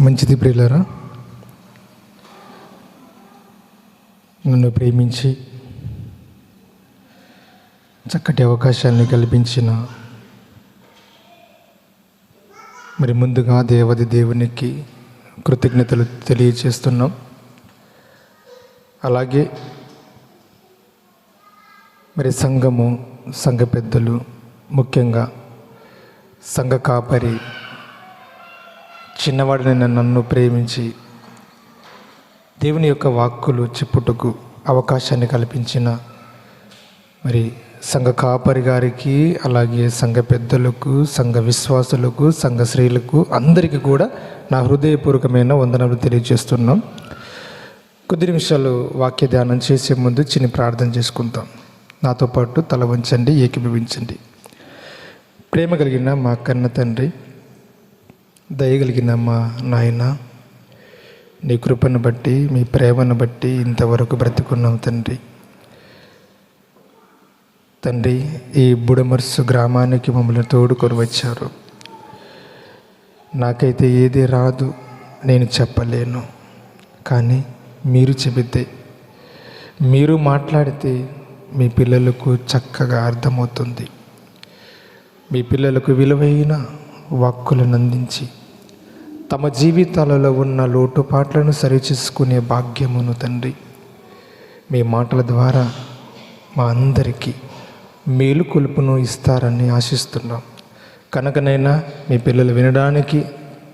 మంచిది ప్రియులారా, నన్ను ప్రేమించి చక్కటి అవకాశాన్ని కల్పించిన ముందుగా దేవునికి కృతజ్ఞతలు తెలియజేస్తున్నాం. అలాగే సంఘము, సంఘ పెద్దలు, ముఖ్యంగా సంఘ కాపరి చిన్నవాడిని నన్ను ప్రేమించి దేవుని యొక్క వాక్కులు చెప్పుటకు అవకాశాన్ని కల్పించిన సంఘ కాపరి గారికి, అలాగే సంఘ పెద్దలకు, సంఘ విశ్వాసులకు, సంఘ స్త్రీలకు అందరికీ కూడా నా హృదయపూర్వకమైన వందనాలు తెలియజేస్తున్నాం. కొద్ది నిమిషాలు వాక్య ధ్యానం చేసే ముందు చిన్న ప్రార్థన చేసుకుంటాం. నాతో పాటు తల వంచండి, ఏకీభవించండి. ప్రేమ కలిగిన మా కన్న తండ్రి, దయగలిగిన మా నాయన, నీ కృపను బట్టి, మీ ప్రేమను బట్టి ఇంతవరకు బ్రతికున్నాం తండ్రి. ఈ బుడమర్సు గ్రామానికి మమ్మల్ని తోడుకొని వచ్చారు. నాకైతే ఏది రాదు, నేను చెప్పలేను. కానీ మీరు చెబితే, మీరు మాట్లాడితే మీ పిల్లలకు చక్కగా అర్థమవుతుంది. మీ పిల్లలకు విలువైన వాక్కులను అందించి తమ జీవితాలలో ఉన్న లోటుపాట్లను సరిచేసుకునే భాగ్యమును తండ్రి మీ మాటల ద్వారా మా అందరికీ మేలుకొలుపును ఇస్తారని ఆశిస్తున్నాం. కనుకనైనా మీ పిల్లలు వినడానికి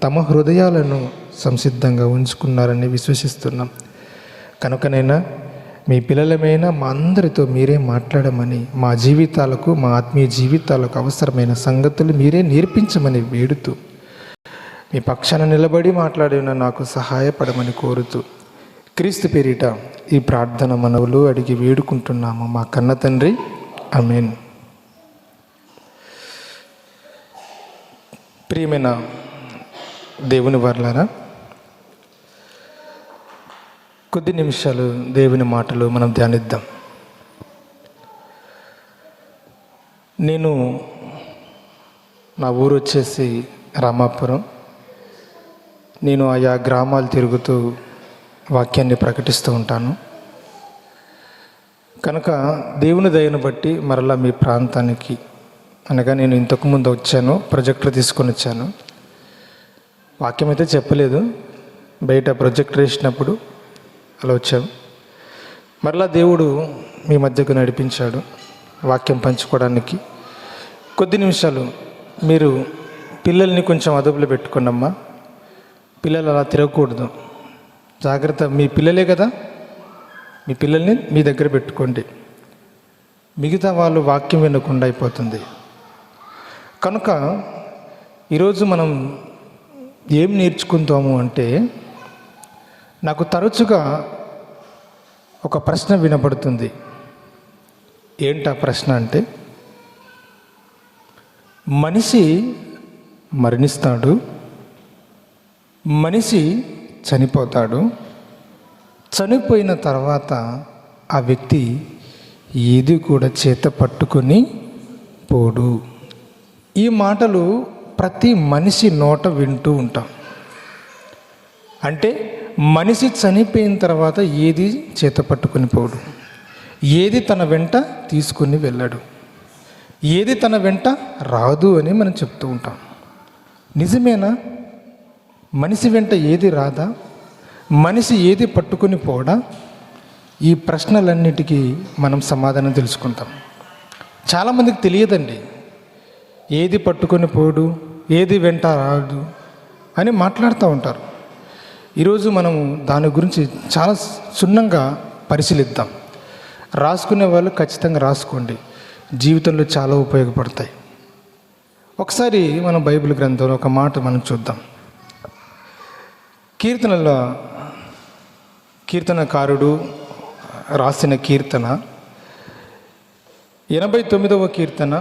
తమ హృదయాలను సంసిద్ధంగా ఉంచుకున్నారని విశ్వసిస్తున్నాం. కనుకనైనా మీ పిల్లలమైన మా అందరితో మీరే మాట్లాడమని, మా జీవితాలకు, మా ఆత్మీయ జీవితాలకు అవసరమైన సంగతులు మీరే నేర్పించమని వేడుతూ, మీ పక్షాన నిలబడి మాట్లాడిన నాకు సహాయపడమని కోరుతూ, క్రీస్తు పేరిట ఈ ప్రార్థన మనవులు అడిగి వేడుకుంటున్నాము మా కన్న తండ్రి. ఆమేన్. ప్రియమైన దేవుని వర్లారా, కొద్ది నిమిషాలు దేవుని మాటలు మనం ధ్యానిద్దాం. నేను నా ఊరు వచ్చేసి రామాపురం. నేను ఆయా గ్రామాలు తిరుగుతూ వాక్యాన్ని ప్రకటిస్తూ ఉంటాను. కనుక దేవుని దయను బట్టి మరలా మీ ప్రాంతానికి, అనగా నేను ఇంతకుముందు వచ్చాను, ప్రొజెక్టర్ తీసుకొని వచ్చాను. వాక్యం అయితే చెప్పలేదు, బయట ప్రొజెక్టర్ వేసినప్పుడు అలా వచ్చాము. మరలా దేవుడు మీ మధ్యకు నడిపించాడు వాక్యం పంచుకోవడానికి. కొద్ది నిమిషాలు మీరు పిల్లల్ని కొంచెం అదుపులో పెట్టుకోండమ్మా. పిల్లలు అలా తిరగకూడదు, జాగ్రత్త. మీ పిల్లలే కదా, మీ పిల్లల్ని మీ దగ్గర పెట్టుకోండి. మిగతా వాళ్ళు వాక్యం వినకుండా అయిపోతుంది. కనుక ఈరోజు మనం ఏం నేర్చుకుంటాము అంటే, నాకు తరచుగా ఒక ప్రశ్న వినపడుతుంది. ఏంటా ప్రశ్న అంటే, మనిషి మరణిస్తాడు, మనిషి చనిపోతాడు, చనిపోయిన తర్వాత ఆ వ్యక్తి ఏది కూడా చేత పట్టుకొని పోడు. ఈ మాటలు ప్రతి మనిషి నోట వింటూ ఉంటాం. అంటే మనిషి చనిపోయిన తర్వాత ఏది చేత పట్టుకొని పోడు, ఏది తన వెంట తీసుకుని వెళ్ళాడు, ఏది తన వెంట రాదు అని మనం చెప్తూ ఉంటాం. నిజమేనా? మనిషి వెంట ఏది రాదా? మనిషి ఏది పట్టుకొని పోడా? ఈ ప్రశ్నలన్నిటికీ మనం సమాధానం తెలుసుకుంటాం. చాలామందికి తెలియదండి, ఏది పట్టుకొని పోడు, ఏది వెంట రాదు అని మాట్లాడుతూ ఉంటారు. ఈరోజు మనము దాని గురించి చాలా క్షుణ్ణంగా పరిశీలిద్దాం. రాసుకునే వాళ్ళు ఖచ్చితంగా రాసుకోండి, జీవితంలో చాలా ఉపయోగపడతాయి. ఒకసారి మనం బైబిల్ గ్రంథంలో ఒక మాట మనం చూద్దాం. కీర్తనకారుడు రాసిన కీర్తన 89వ కీర్తన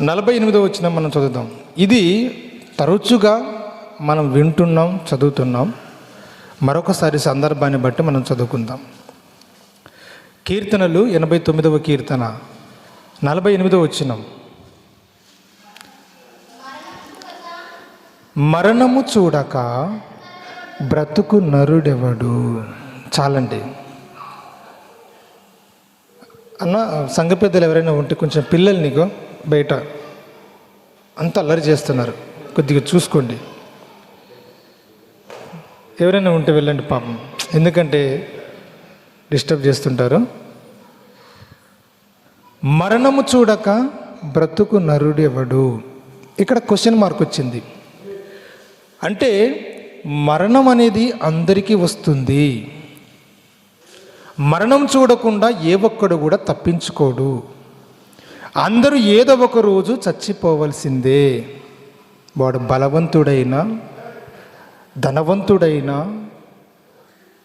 48వ వచనం మనం చదువుదాం. ఇది తరచుగా మనం వింటున్నాం, చదువుతున్నాం. మరొకసారి సందర్భాన్ని బట్టి మనం చదువుకుందాం. కీర్తనలు 89వ కీర్తన 48వ వచనం. మరణము చూడక బ్రతుకు నరుడెవడు. చాలండి అన్న. సంఘ పెద్దలు ఎవరైనా ఉంటే కొంచెం పిల్లలు నీకు బయట అంతా అల్లరి చేస్తున్నారు, కొద్దిగా చూసుకోండి. ఎవరైనా ఉంటే వెళ్ళండి పాపం, ఎందుకంటే డిస్టర్బ్ చేస్తుంటారు. మరణము చూడక బ్రతుకు నరుడెవడు. ఇక్కడ క్వశ్చన్ మార్క్ వచ్చింది. అంటే మరణం అనేది అందరికీ వస్తుంది. మరణం చూడకుండా ఏ ఒక్కడు కూడా తప్పించుకోడు. అందరూ ఏదో ఒక రోజు చచ్చిపోవలసిందే. వాడు బలవంతుడైనా, ధనవంతుడైనా,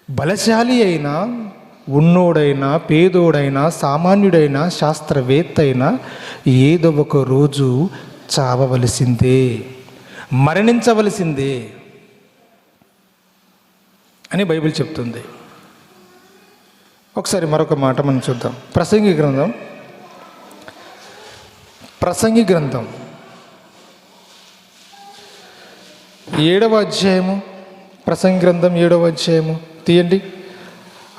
బలశాలి అయినా, ఉన్నోడైనా, పేదోడైనా, సామాన్యుడైనా, శాస్త్రవేత్త అయినా ఏదో ఒక రోజు చావవలసిందే, మరణించవలసిందే అని బైబిల్ చెప్తుంది. ఒకసారి మరొక మాట మనం చూద్దాం. ప్రసంగి గ్రంథం 7వ అధ్యాయము. ప్రసంగి గ్రంథం 7వ అధ్యాయము తీయండి.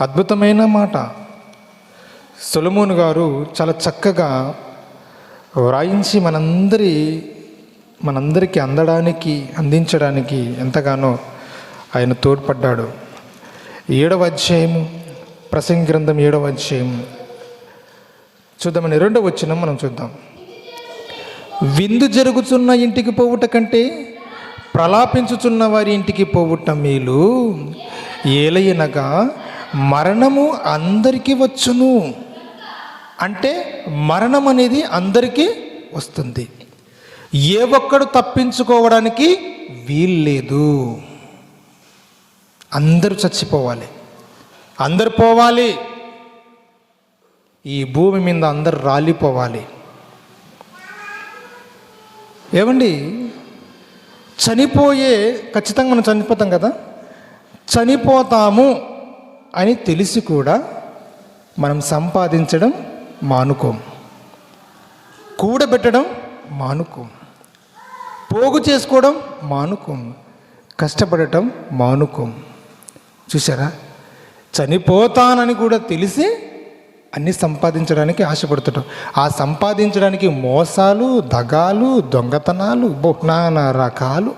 అద్భుతమైన మాట సొలొమోను గారు చాలా చక్కగా వ్రాయించి మనందరికీ అందించడానికి ఎంతగానో ఆయన తోడ్పడ్డాడు. 7వ అధ్యాయము, ప్రసంగి గ్రంథం 7వ అధ్యాయం చూద్దామని 2వ వచనం మనం చూద్దాం. విందు జరుగుతున్న ఇంటికి పోవుట కంటే ప్రలాపించుచున్న వారి ఇంటికి పోవుట మేలు. ఏలయనగా మరణము అందరికీ వచ్చును. అంటే మరణం అనేది అందరికీ వస్తుంది. ఏ ఒక్కడు తప్పించుకోవడానికి వీల్లేదు. అందరూ చచ్చిపోవాలి, అందరు పోవాలి. ఈ భూమి మీద అందరు రాలిపోవాలి. ఏమండి, ఖచ్చితంగా మనం చనిపోతాం కదా. చనిపోతాము అని తెలిసి కూడా మనం సంపాదించడం మానుకోం, కూడబెట్టడం మానుకోం, పోగు చేసుకోవడం మానుకోం, కష్టపడటం మానుకోం. చూసారా, చనిపోతానని కూడా తెలిసి అన్నీ సంపాదించడానికి ఆశపడుతుంటాం. ఆ సంపాదించడానికి మోసాలు, దగాలు, దొంగతనాలు, నానా రకాలు.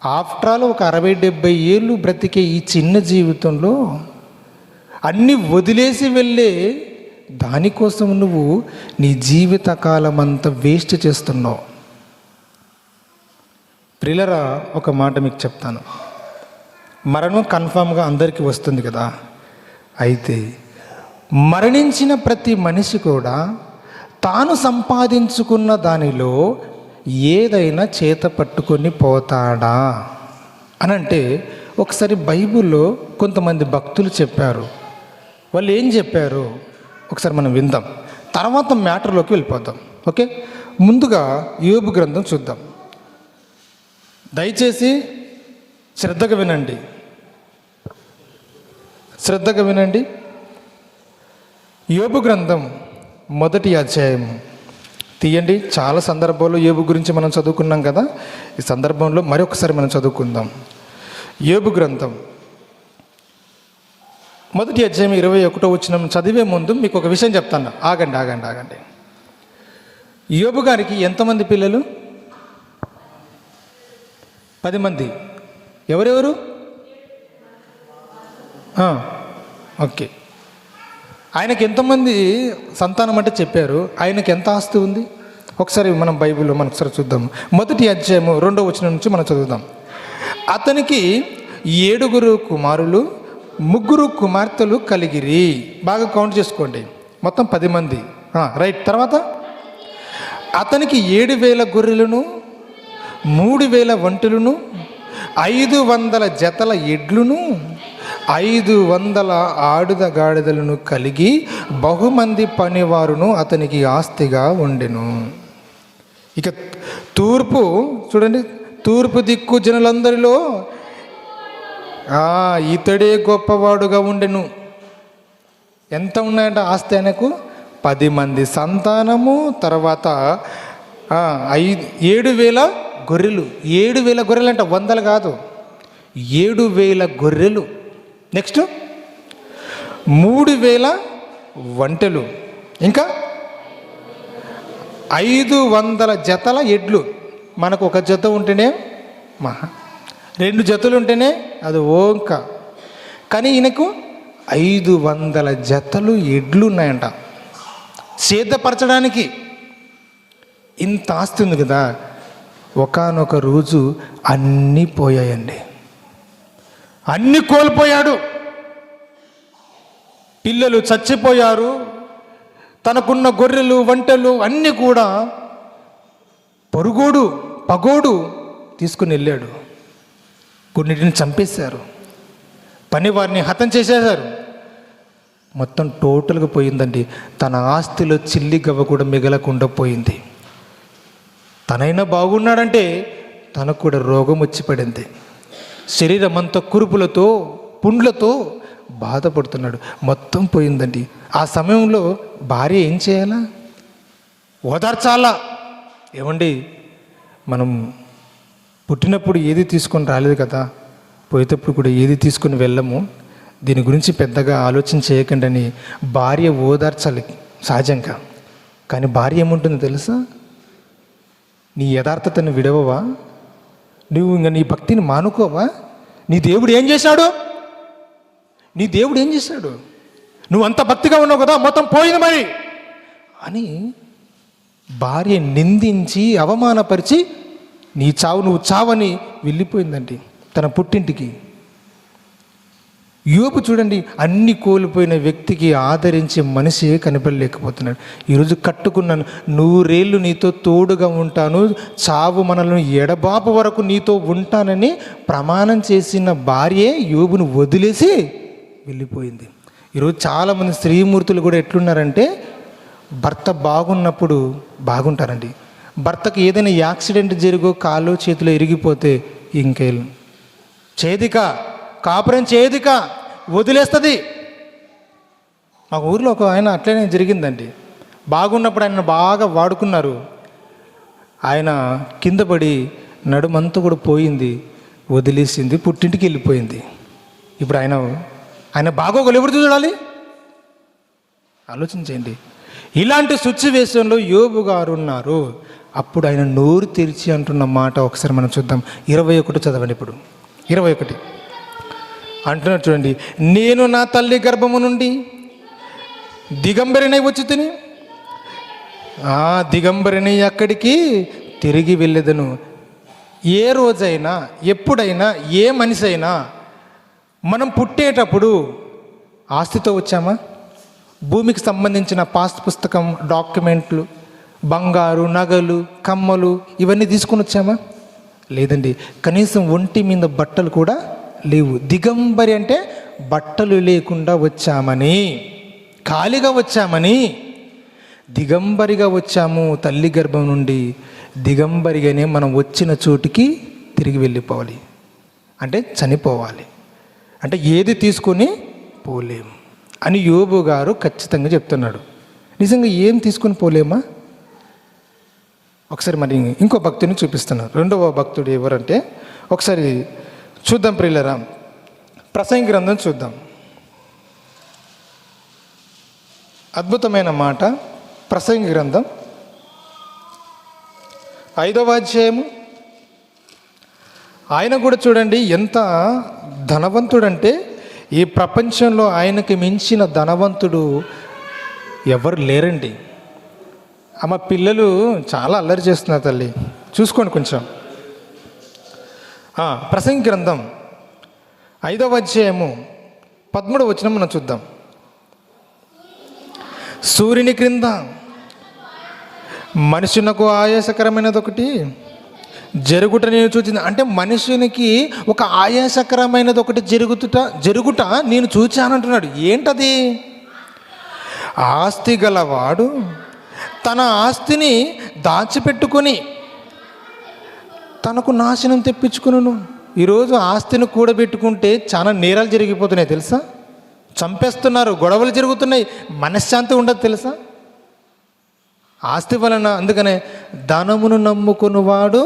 ఆఫ్టర్ ఆల్ ఒక 60-70 ఏళ్ళు బ్రతికే ఈ చిన్న జీవితంలో అన్నీ వదిలేసి వెళ్ళే దానికోసం నువ్వు నీ జీవితకాలం అంతా వేస్ట్ చేస్తున్నావు. ప్రియులరా, ఒక మాట మీకు చెప్తాను. మరణం కన్ఫామ్గా అందరికీ వస్తుంది కదా. అయితే మరణించిన ప్రతి మనిషి కూడా తాను సంపాదించుకున్న దానిలో ఏదైనా చేత పట్టుకొని పోతాడా అనంటే, ఒకసారి బైబిల్లో కొంతమంది భక్తులు చెప్పారు. వాళ్ళు ఏం చెప్పారు ఒకసారి మనం విందాం, తర్వాత మ్యాటర్లోకి వెళ్ళిపోదాం. ఓకే, ముందుగా యోబు గ్రంథం చూద్దాం. దయచేసి శ్రద్ధగా వినండి. యోబు గ్రంథం 1వ అధ్యాయం తీయండి. చాలా సందర్భాల్లో యోబు గురించి మనం చదువుకున్నాం కదా. ఈ సందర్భంలో మరొకసారి మనం చదువుకుందాం. యోబు గ్రంథం 1వ అధ్యాయం 21వ వచనం చదివే ముందు మీకు ఒక విషయం చెప్తాను. ఆగండి. యోబు గారికి ఎంతమంది పిల్లలు? 10 మంది. ఎవరెవరు? ఓకే. ఆయనకి ఎంతమంది సంతానం అంటే చెప్పారు. ఆయనకి ఎంత ఆస్తి ఉంది ఒకసారి మనం బైబిల్లో మనం ఒకసారి చూద్దాం. 1వ అధ్యాయము 2వ వచనం నుంచి మనం చదువుదాం. అతనికి 7 కుమారులు 3 కుమార్తెలు కలిగిరి. బాగా కౌంట్ చేసుకోండి, మొత్తం 10 మంది. రైట్. తర్వాత అతనికి 7,000 గొర్రెలను, 3,000 ఒంటెలను, 500 జతల ఎడ్లును, 500 ఆడుదగాడిదలను కలిగి బహుమంది పనివారును అతనికి ఆస్తిగా ఉండెను. ఇక తూర్పు దిక్కు జనులందరిలో ఇతడే గొప్పవాడుగా ఉండెను. ఎంత ఉన్నాయంట ఆస్తి ఆయనకు? 10 మంది సంతానము, తర్వాత 7,000 గొర్రెలు, 7,000 గొర్రెలు అంట, 100 కాదు, 7,000 గొర్రెలు. నెక్స్ట్ 3,000 ఒంటెలు, ఇంకా 500 జతల ఎడ్లు. మనకు ఒక జత ఉంటేనే మహా, 2 జతలు ఉంటేనే అది ఓంక, కానీ ఈయనకు 500 జతలు ఎడ్లు ఉన్నాయంట. సిద్ధపరచడానికి ఇంత ఆస్తి ఉంది కదా. ఒకానొక రోజు అన్నీ పోయాయండి, అన్నీ కోల్పోయాడు. పిల్లలు చచ్చిపోయారు, తనకున్న గొర్రెలు ఒంటెలు అన్నీ కూడా పగోడు తీసుకుని వెళ్ళాడు. కొన్నిటిని చంపేశారు, పని వారిని హతం చేసేశారు. మొత్తం టోటల్గా పోయిందండి. తన ఆస్తిలో చిల్లి గవ్వ కూడా మిగలకుండా పోయింది. తనైనా బాగున్నాడంటే తనకు కూడా రోగం వచ్చి పడింది. శరీరం అంతా కురుపులతో పుండ్లతో బాధపడుతున్నాడు. మొత్తం పోయిందండి. ఆ సమయంలో భార్య ఏం చేయాలా? ఓదార్చాలా. ఏమండి, మనం పుట్టినప్పుడు ఏది తీసుకొని రాలేదు కదా, పోయేటప్పుడు కూడా ఏది తీసుకుని వెళ్ళము. దీని గురించి పెద్దగా ఆలోచన చేయకండి అని భార్య ఓదార్చాలి సహజంగా. కానీ భార్య ఏముంటుందో తెలుసా? నీ యథార్థతను విడవవా? నువ్వు ఇంకా నీ భక్తిని మానుకోవా? నీ దేవుడు ఏం చేశాడు? నువ్వు అంత భక్తిగా ఉన్నావు కదా, మొత్తం పోయింది మరి అని భార్య నిందించి అవమానపరిచి నీ చావు నువ్వు చావని వెళ్ళిపోయిందండి తన పుట్టింటికి. యోబు చూడండి, అన్ని కోల్పోయిన వ్యక్తికి ఆదరించే మనిషి కనిపెట్టలేకపోతున్నాడు. ఈరోజు కట్టుకున్నాను, 100 ఏళ్ళు నీతో తోడుగా ఉంటాను, చావు మనల్ని ఎడబాపు వరకు నీతో ఉంటానని ప్రమాణం చేసిన భార్యే యోబును వదిలేసి వెళ్ళిపోయింది. ఈరోజు చాలామంది స్త్రీమూర్తులు కూడా ఎట్లున్నారంటే, భర్త బాగున్నప్పుడు బాగుంటారండి. భర్తకు ఏదైనా యాక్సిడెంట్ జరిగో కాలు చేతిలో ఇరిగిపోతే ఇంకేం చేదిక, కాపురం చేదిక, వదిలేస్తుంది. మా ఊరిలో ఒక ఆయన అట్లనే జరిగిందండి. బాగున్నప్పుడు ఆయన బాగా వాడుకున్నారు. ఆయన కింద పడి నడుమంతా కూడా పోయింది, వదిలేసింది, పుట్టింటికి వెళ్ళిపోయింది. ఇప్పుడు ఆయన బాగోగులు ఎవరు చూడాలి? ఆలోచించండి. ఇలాంటి సిచ్యువేషన్లో యోబు గారు ఉన్నారు. అప్పుడు ఆయన నోరు తెరిచి అంటున్న మాట ఒకసారి మనం చూద్దాం. 21 చదవండి. ఇప్పుడు 21 అంటున్నారు చూడండి. నేను నా తల్లి గర్భము నుండి దిగంబరినై వచ్చి తిని దిగంబరిని అక్కడికి తిరిగి వెళ్ళేదను. ఏ రోజైనా ఎప్పుడైనా ఏ మనిషి అయినా మనం పుట్టేటప్పుడు ఆస్తితో వచ్చామా? భూమికి సంబంధించిన పాస్ పుస్తకం, డాక్యుమెంట్లు, బంగారు, నగలు, కమ్మలు ఇవన్నీ తీసుకొని వచ్చామా? లేదండి. కనీసం ఒంటి మీద బట్టలు కూడా లేవు. దిగంబరి అంటే బట్టలు లేకుండా వచ్చామని, ఖాళీగా వచ్చామని. దిగంబరిగా వచ్చాము తల్లి గర్భం నుండి. దిగంబరిగానే మనం వచ్చిన చోటికి తిరిగి వెళ్ళిపోవాలి, అంటే చనిపోవాలి, అంటే ఏది తీసుకొని పోలేము అని యోబు గారు ఖచ్చితంగా చెప్తున్నాడు. నిజంగా ఏం తీసుకొని పోలేమా? ఒకసారి మరి ఇంకో భక్తుని చూపిస్తున్నారు. 2వ భక్తుడు ఎవరంటే ఒకసారి చూద్దాం ప్రియులరా. ప్రసంగి గ్రంథం చూద్దాం. అద్భుతమైన మాట. ప్రసంగి గ్రంథం 5వ అధ్యాయము. ఆయన కూడా చూడండి ఎంత ధనవంతుడంటే, ఈ ప్రపంచంలో ఆయనకి మించిన ధనవంతుడు ఎవరు లేరండి. అమ్మ పిల్లలు చాలా అల్లరి చేస్తున్నారు తల్లి, చూసుకోండి కొంచెం. ప్రసంగి గ్రంథం 5వ అధ్యాయము 13వ వచనం మనం చూద్దాం. సూర్యుని క్రింద మనుషునకు ఆయాసకరమైనది ఒకటి జరుగుట నేను చూచింది. అంటే మనుషునికి ఒక ఆయాసకరమైనది ఒకటి జరుగుట నేను చూచానంటున్నాడు. ఏంటది? ఆస్తి గలవాడు తన ఆస్తిని దాచిపెట్టుకొని తనకు నాశనం తెప్పించుకును. ఈరోజు ఆస్తిని కూడబెట్టుకుంటే చాలా నేరాలు జరిగిపోతున్నాయి తెలుసా? చంపేస్తున్నారు, గొడవలు జరుగుతున్నాయి, మనశ్శాంతి ఉండదు తెలుసా ఆస్తి వలన. అందుకనే ధనమును నమ్ముకున్నవాడు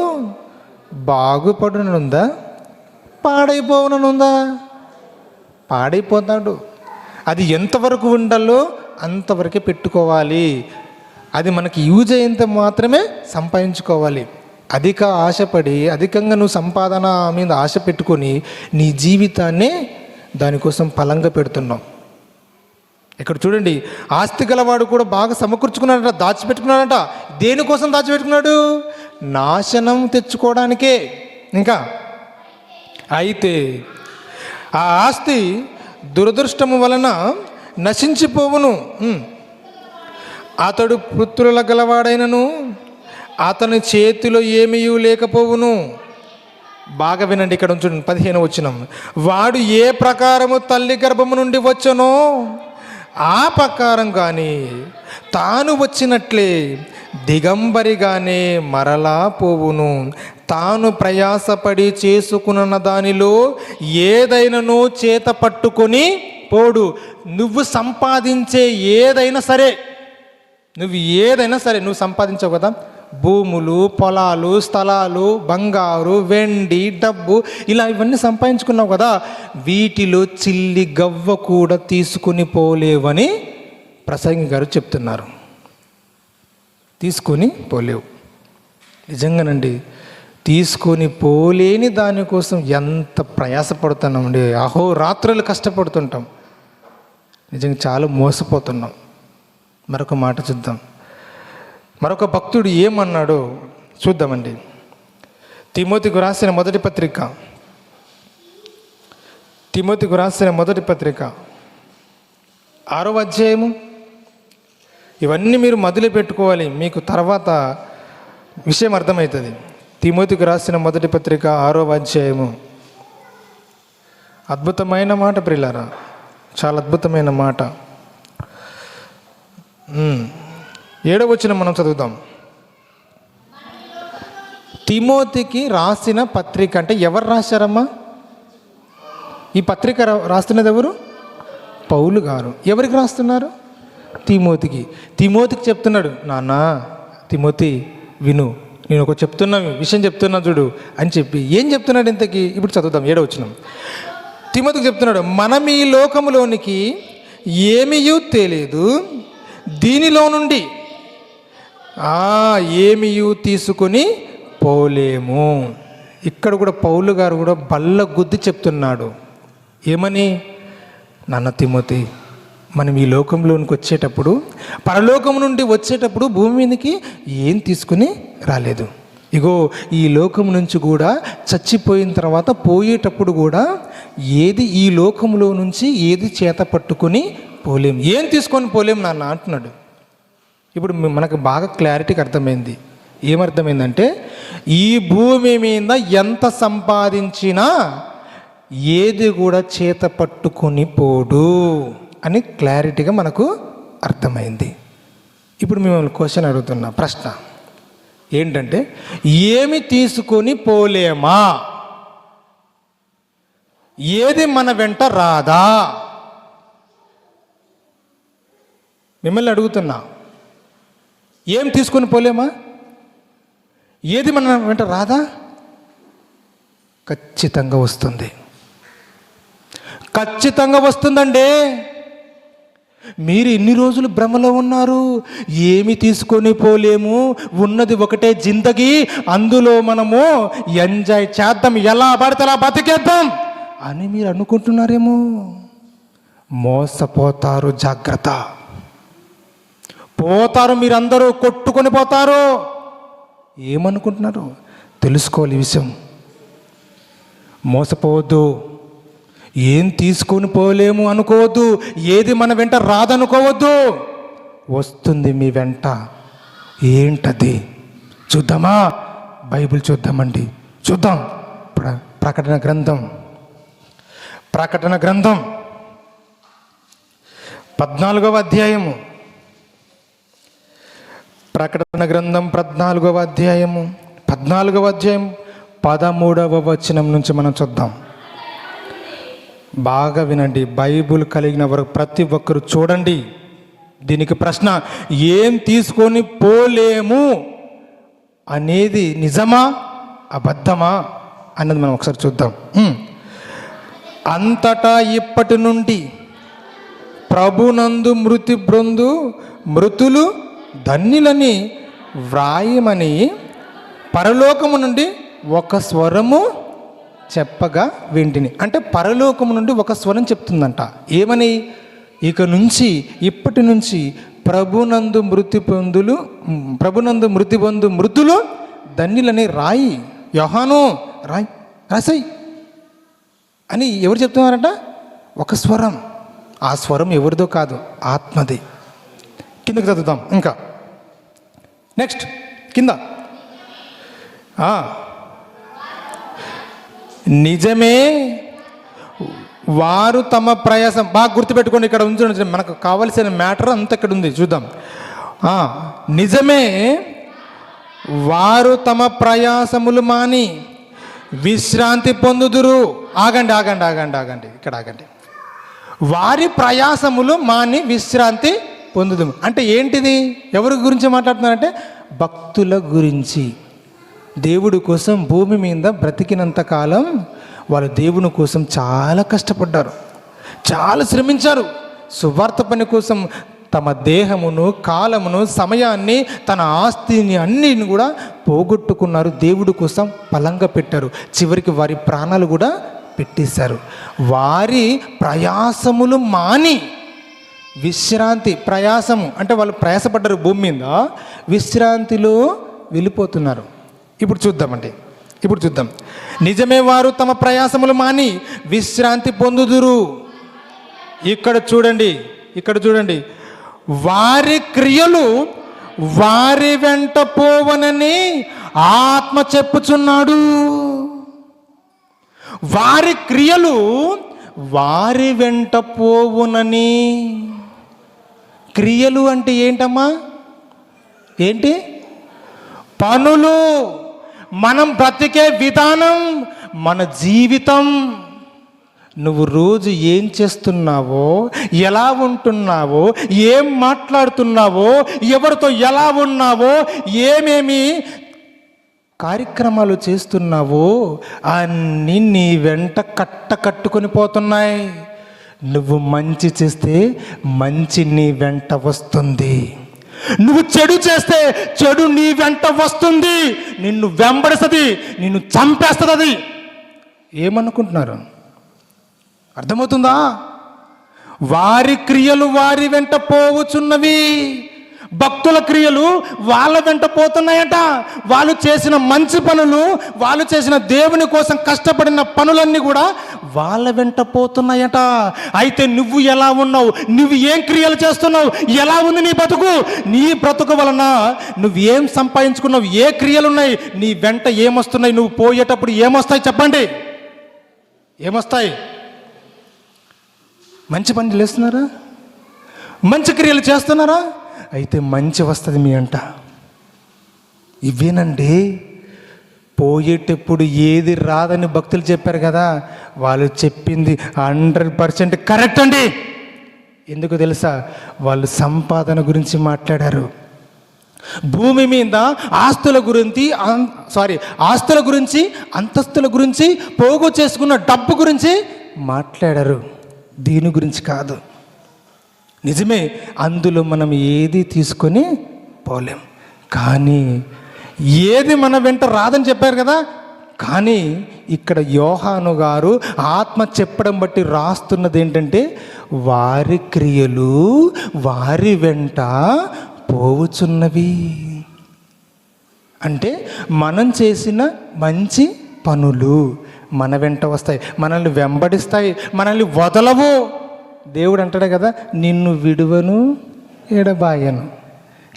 బాగుపడునుందా, పాడైపోనుందా? పాడైపోతాడు. అది ఎంతవరకు ఉండాలో అంతవరకే పెట్టుకోవాలి. అది మనకి యూజ్ అయ్యేంత మాత్రమే సంపాదించుకోవాలి. అధిక ఆశపడి అధికంగా నువ్వు సంపాదన మీద ఆశ పెట్టుకొని నీ జీవితాన్నే దానికోసం ఫలంగా పెడుతున్నావు. ఇక్కడ చూడండి, ఆస్తి గలవాడు కూడా బాగా సమకూర్చుకున్నాడట, దాచిపెట్టుకున్నాడట. దేనికోసం దాచిపెట్టుకున్నాడు? నాశనం తెచ్చుకోవడానికే. ఇంకా అయితే ఆ ఆస్తి దురదృష్టము వలన నశించిపోవును. అతడు పుత్రుల గలవాడైనను అతని చేతిలో ఏమీ లేకపోవును. బాగా వినండి, ఇక్కడ చూడండి 15వ వచనం. వాడు ఏ ప్రకారము తల్లి గర్భము నుండి వచ్చనో ఆ ప్రకారం కానీ తాను వచ్చినట్లే దిగంబరిగానే మరలా పోవును. తాను ప్రయాసపడి చేసుకున్న దానిలో ఏదైనానో చేత పట్టుకొని పోడు. నువ్వు సంపాదించే ఏదైనా సరే, నువ్వు సంపాదించావు కదా, భూములు, పొలాలు, స్థలాలు, బంగారు, వెండి, డబ్బు, ఇలా ఇవన్నీ సంపాదించుకున్నావు కదా, వీటిలో చిల్లి గవ్వ కూడా తీసుకుని పోలేవని ప్రసంగి గారు చెప్తున్నారు. తీసుకొని పోలేవు. నిజంగానండి, తీసుకొని పోలేని దానికోసం ఎంత ప్రయాసపడుతున్నామండి. అహోరాత్రులు కష్టపడుతుంటాం. నిజంగా చాలా మోసపోతున్నాం. మరొక మాట చూద్దాం. మరొక భక్తుడు ఏమన్నాడో చూద్దామండి. తిమోతికి రాసిన మొదటి పత్రిక 6వ అధ్యాయము. ఇవన్నీ మీరు మొదలు పెట్టుకోవాలి, మీకు తర్వాత విషయం అర్థమవుతుంది. తిమోతికి రాసిన మొదటి పత్రిక 6వ అధ్యాయము. అద్భుతమైన మాట ప్రియులారా, చాలా అద్భుతమైన మాట. 7వ వచనం మనం చదువుదాం. తిమోతికి రాసిన పత్రిక అంటే ఎవరు రాశారమ్మా? ఈ పత్రిక రాస్తున్నది ఎవరు? పౌలు గారు. ఎవరికి రాస్తున్నారు? తిమోతికి చెప్తున్నాడు, నాన్న తిమోతి విను, నేను ఒక విషయం చెప్తున్నా చూడు అని చెప్పి. ఏం చెప్తున్నాడు ఇంతకీ? ఇప్పుడు చదువుదాం 7వ వచనం. తిమోతికి చెప్తున్నాడు, మనం ఈ లోకములోనికి ఏమీయూ తెలియదు, దీనిలో నుండి ఏమీయూ తీసుకొని పోలేము. ఇక్కడ కూడా పౌలు గారు కూడా బల్ల గుద్ది చెప్తున్నాడు. ఏమని? నాన్న తిమోతి, మనం ఈ లోకంలోనికి వచ్చేటప్పుడు, పరలోకం నుండి వచ్చేటప్పుడు భూమి మీదకి ఏం తీసుకుని రాలేదు. ఇగో ఈ లోకం నుంచి కూడా చచ్చిపోయిన తర్వాత పోయేటప్పుడు కూడా ఈ లోకంలో నుంచి ఏది చేత పట్టుకొని పోలేం, ఏం తీసుకొని పోలేం నాన్న అంటున్నాడు. ఇప్పుడు మనకు బాగా క్లారిటీగా అర్థమైంది. ఏమర్థమైందంటే, ఈ భూమి మీద ఎంత సంపాదించినా ఏది కూడా చేత పట్టుకొని పోడు అని క్లారిటీగా మనకు అర్థమైంది. ఇప్పుడు మిమ్మల్ని క్వశ్చన్ అడుగుతున్నా, ప్రశ్న ఏంటంటే, ఏమి తీసుకొని పోలేమా? ఏది మన వెంట రాదా? మిమ్మల్ని అడుగుతున్నా, ఏం తీసుకొని పోలేమా? ఏది మన వెంట రాదా? ఖచ్చితంగా వస్తుంది, ఖచ్చితంగా వస్తుందండి. మీరు ఇన్ని రోజులు భ్రమలో ఉన్నారు. ఏమి తీసుకొని పోలేము, ఉన్నది ఒకటే జిందగీ, అందులో మనము ఎంజాయ్ చేద్దాం, ఎలా పడితే అలా బతికేద్దాం అని మీరు అనుకుంటున్నారేమో. మోసపోతారు, జాగ్రత్త. పోతారు, మీరందరూ కొట్టుకొని పోతారు. ఏమనుకుంటున్నారు? తెలుసుకోవాలి ఈ విషయం. మోసపోవద్దు. ఏం తీసుకొని పోలేము అనుకోవద్దు. ఏది మన వెంట రాదనుకోవద్దు. వస్తుంది మీ వెంట. ఏంటది? చూద్దామా? బైబిల్ చూద్దామండి. చూద్దాం. ప్రకటన గ్రంథం 14వ అధ్యాయము. ప్రకటన గ్రంథం 14వ అధ్యాయము 13వ వచనం నుంచి మనం చూద్దాం. బాగా వినండి. బైబిల్ కలిగిన ప్రతి ఒక్కరు చూడండి. దీనికి ప్రశ్న, ఏం తీసుకొని పోలేము అనేది నిజమా అబద్ధమా అన్నది మనం ఒకసారి చూద్దాం. అంతటా ఇప్పటి నుండి ప్రభునందు మృతులు ధన్యులని వ్రాయమని పరలోకము నుండి ఒక స్వరము చెప్పగా వింటిని. అంటే పరలోకము నుండి ఒక స్వరం చెప్తుందంట. ఏమని? ఇప్పటి నుంచి ప్రభునందు మృతి పొందు మృతులు ధన్యులని రాయి, యోహాను రాసాయి అని ఎవరు చెప్తున్నారంట? ఒక స్వరం. ఆ స్వరం ఎవరిదో కాదు, ఆత్మది. కిందకి చదువుతాం ఇంకా. నెక్స్ట్ కింద నిజమే వారు తమ ప్రయాసం, బాగా గుర్తుపెట్టుకోండి, ఇక్కడ ఉంచండి, మనకు కావలసిన మ్యాటర్ అంతా ఇక్కడ ఉంది, చూద్దాం. నిజమే వారు తమ ప్రయాసములు మాని విశ్రాంతి పొందుదురు. ఆగండి, ఇక్కడ ఆగండి. వారి ప్రయాసములు మాని విశ్రాంతి పొందుదురు అంటే ఏంటిది? ఎవరి గురించి మాట్లాడుతున్నారంటే భక్తుల గురించి. దేవుడి కోసం భూమి మీద బ్రతికినంత కాలం వాళ్ళు దేవుని కోసం చాలా కష్టపడ్డారు, చాలా శ్రమించారు. సువార్త పని కోసం తమ దేహమును, కాలమును, సమయాన్ని, తన ఆస్తిని అన్నిని కూడా పోగొట్టుకున్నారు. దేవుడి కోసం బలంగా పెట్టారు. చివరికి వారి ప్రాణాలు కూడా పెట్టేశారు. వారి ప్రయాసములు మాని విశ్రాంతి, ప్రయాసము అంటే వాళ్ళు ప్రయాసపడ్డారు భూమి మీద, విశ్రాంతిలో వెళ్ళిపోతున్నారు. ఇప్పుడు చూద్దాం. నిజమే వారు తమ ప్రయాసములు మాని విశ్రాంతి పొందుదురు. ఇక్కడ చూడండి. వారి క్రియలు వారి వెంట పోవనని ఆత్మ చెప్పుచున్నాడు. వారి క్రియలు వారి వెంట పోవునని. క్రియలు అంటే ఏంటమ్మా? ఏంటి? పనులు. మనం బ్రతికే విధానం, మన జీవితం. నువ్వు రోజు ఏం చేస్తున్నావో, ఎలా ఉంటున్నావో, ఏం మాట్లాడుతున్నావో, ఎవరితో ఎలా ఉన్నావో, ఏమేమి కార్యక్రమాలు చేస్తున్నావో అన్నీ నీ వెంట కట్టుకొని పోతున్నాయి. నువ్వు మంచి చేస్తే మంచి నీ వెంట వస్తుంది. నువ్వు చెడు చేస్తే చెడు నీ వెంట వస్తుంది, నిన్ను వెంబడిస్తుంది, నిన్ను చంపేస్తుంది. అది ఏమనుకుంటున్నారు? అర్థమవుతుందా? వారి క్రియలు వారి వెంట పోవచున్నవి. భక్తుల క్రియలు వాళ్ళ వెంట పోతున్నాయట. వాళ్ళు చేసిన మంచి పనులు, వాళ్ళు చేసిన దేవుని కోసం కష్టపడిన పనులన్నీ కూడా వాళ్ళ వెంట పోతున్నాయట. అయితే నువ్వు ఎలా ఉన్నావు? నువ్వు ఏం క్రియలు చేస్తున్నావు? ఎలా ఉంది నీ బ్రతుకు? నీ బ్రతుకు వలన నువ్వు ఏం సంపాదించుకున్నావు? ఏ క్రియలు ఉన్నాయి? నీ వెంట ఏమొస్తున్నాయి? నువ్వు పోయేటప్పుడు ఏమొస్తాయి చెప్పండి? ఏమొస్తాయి? మంచి పనులు చేస్తున్నారా? మంచి క్రియలు చేస్తున్నారా? అయితే మంచి వస్తుంది మీ అంట. ఇవేనండి. పోయేటప్పుడు ఏది రాదని భక్తులు చెప్పారు కదా, వాళ్ళు చెప్పింది 100% కరెక్ట్ అండి. ఎందుకు తెలుసా? వాళ్ళు సంపాదన గురించి మాట్లాడారు. భూమి మీద ఆస్తుల గురించి, అంతస్తుల గురించి, పోగు చేసుకున్న డబ్బు గురించి మాట్లాడారు. దీని గురించి కాదు. నిజమే, అందులో మనం ఏది తీసుకొని పోలేం. కానీ ఏది మన వెంట రాదని చెప్పారు కదా. కానీ ఇక్కడ యోహాను గారు ఆత్మ చెప్పడం బట్టి రాస్తున్నది ఏంటంటే, వారి క్రియలు వారి వెంట పోవుచున్నవి. అంటే మనం చేసిన మంచి పనులు మన వెంట వస్తాయి, మనల్ని వెంబడిస్తాయి, మనల్ని వదలవు. దేవుడు అంటాడు కదా, నిన్ను విడువను ఎడబాయను.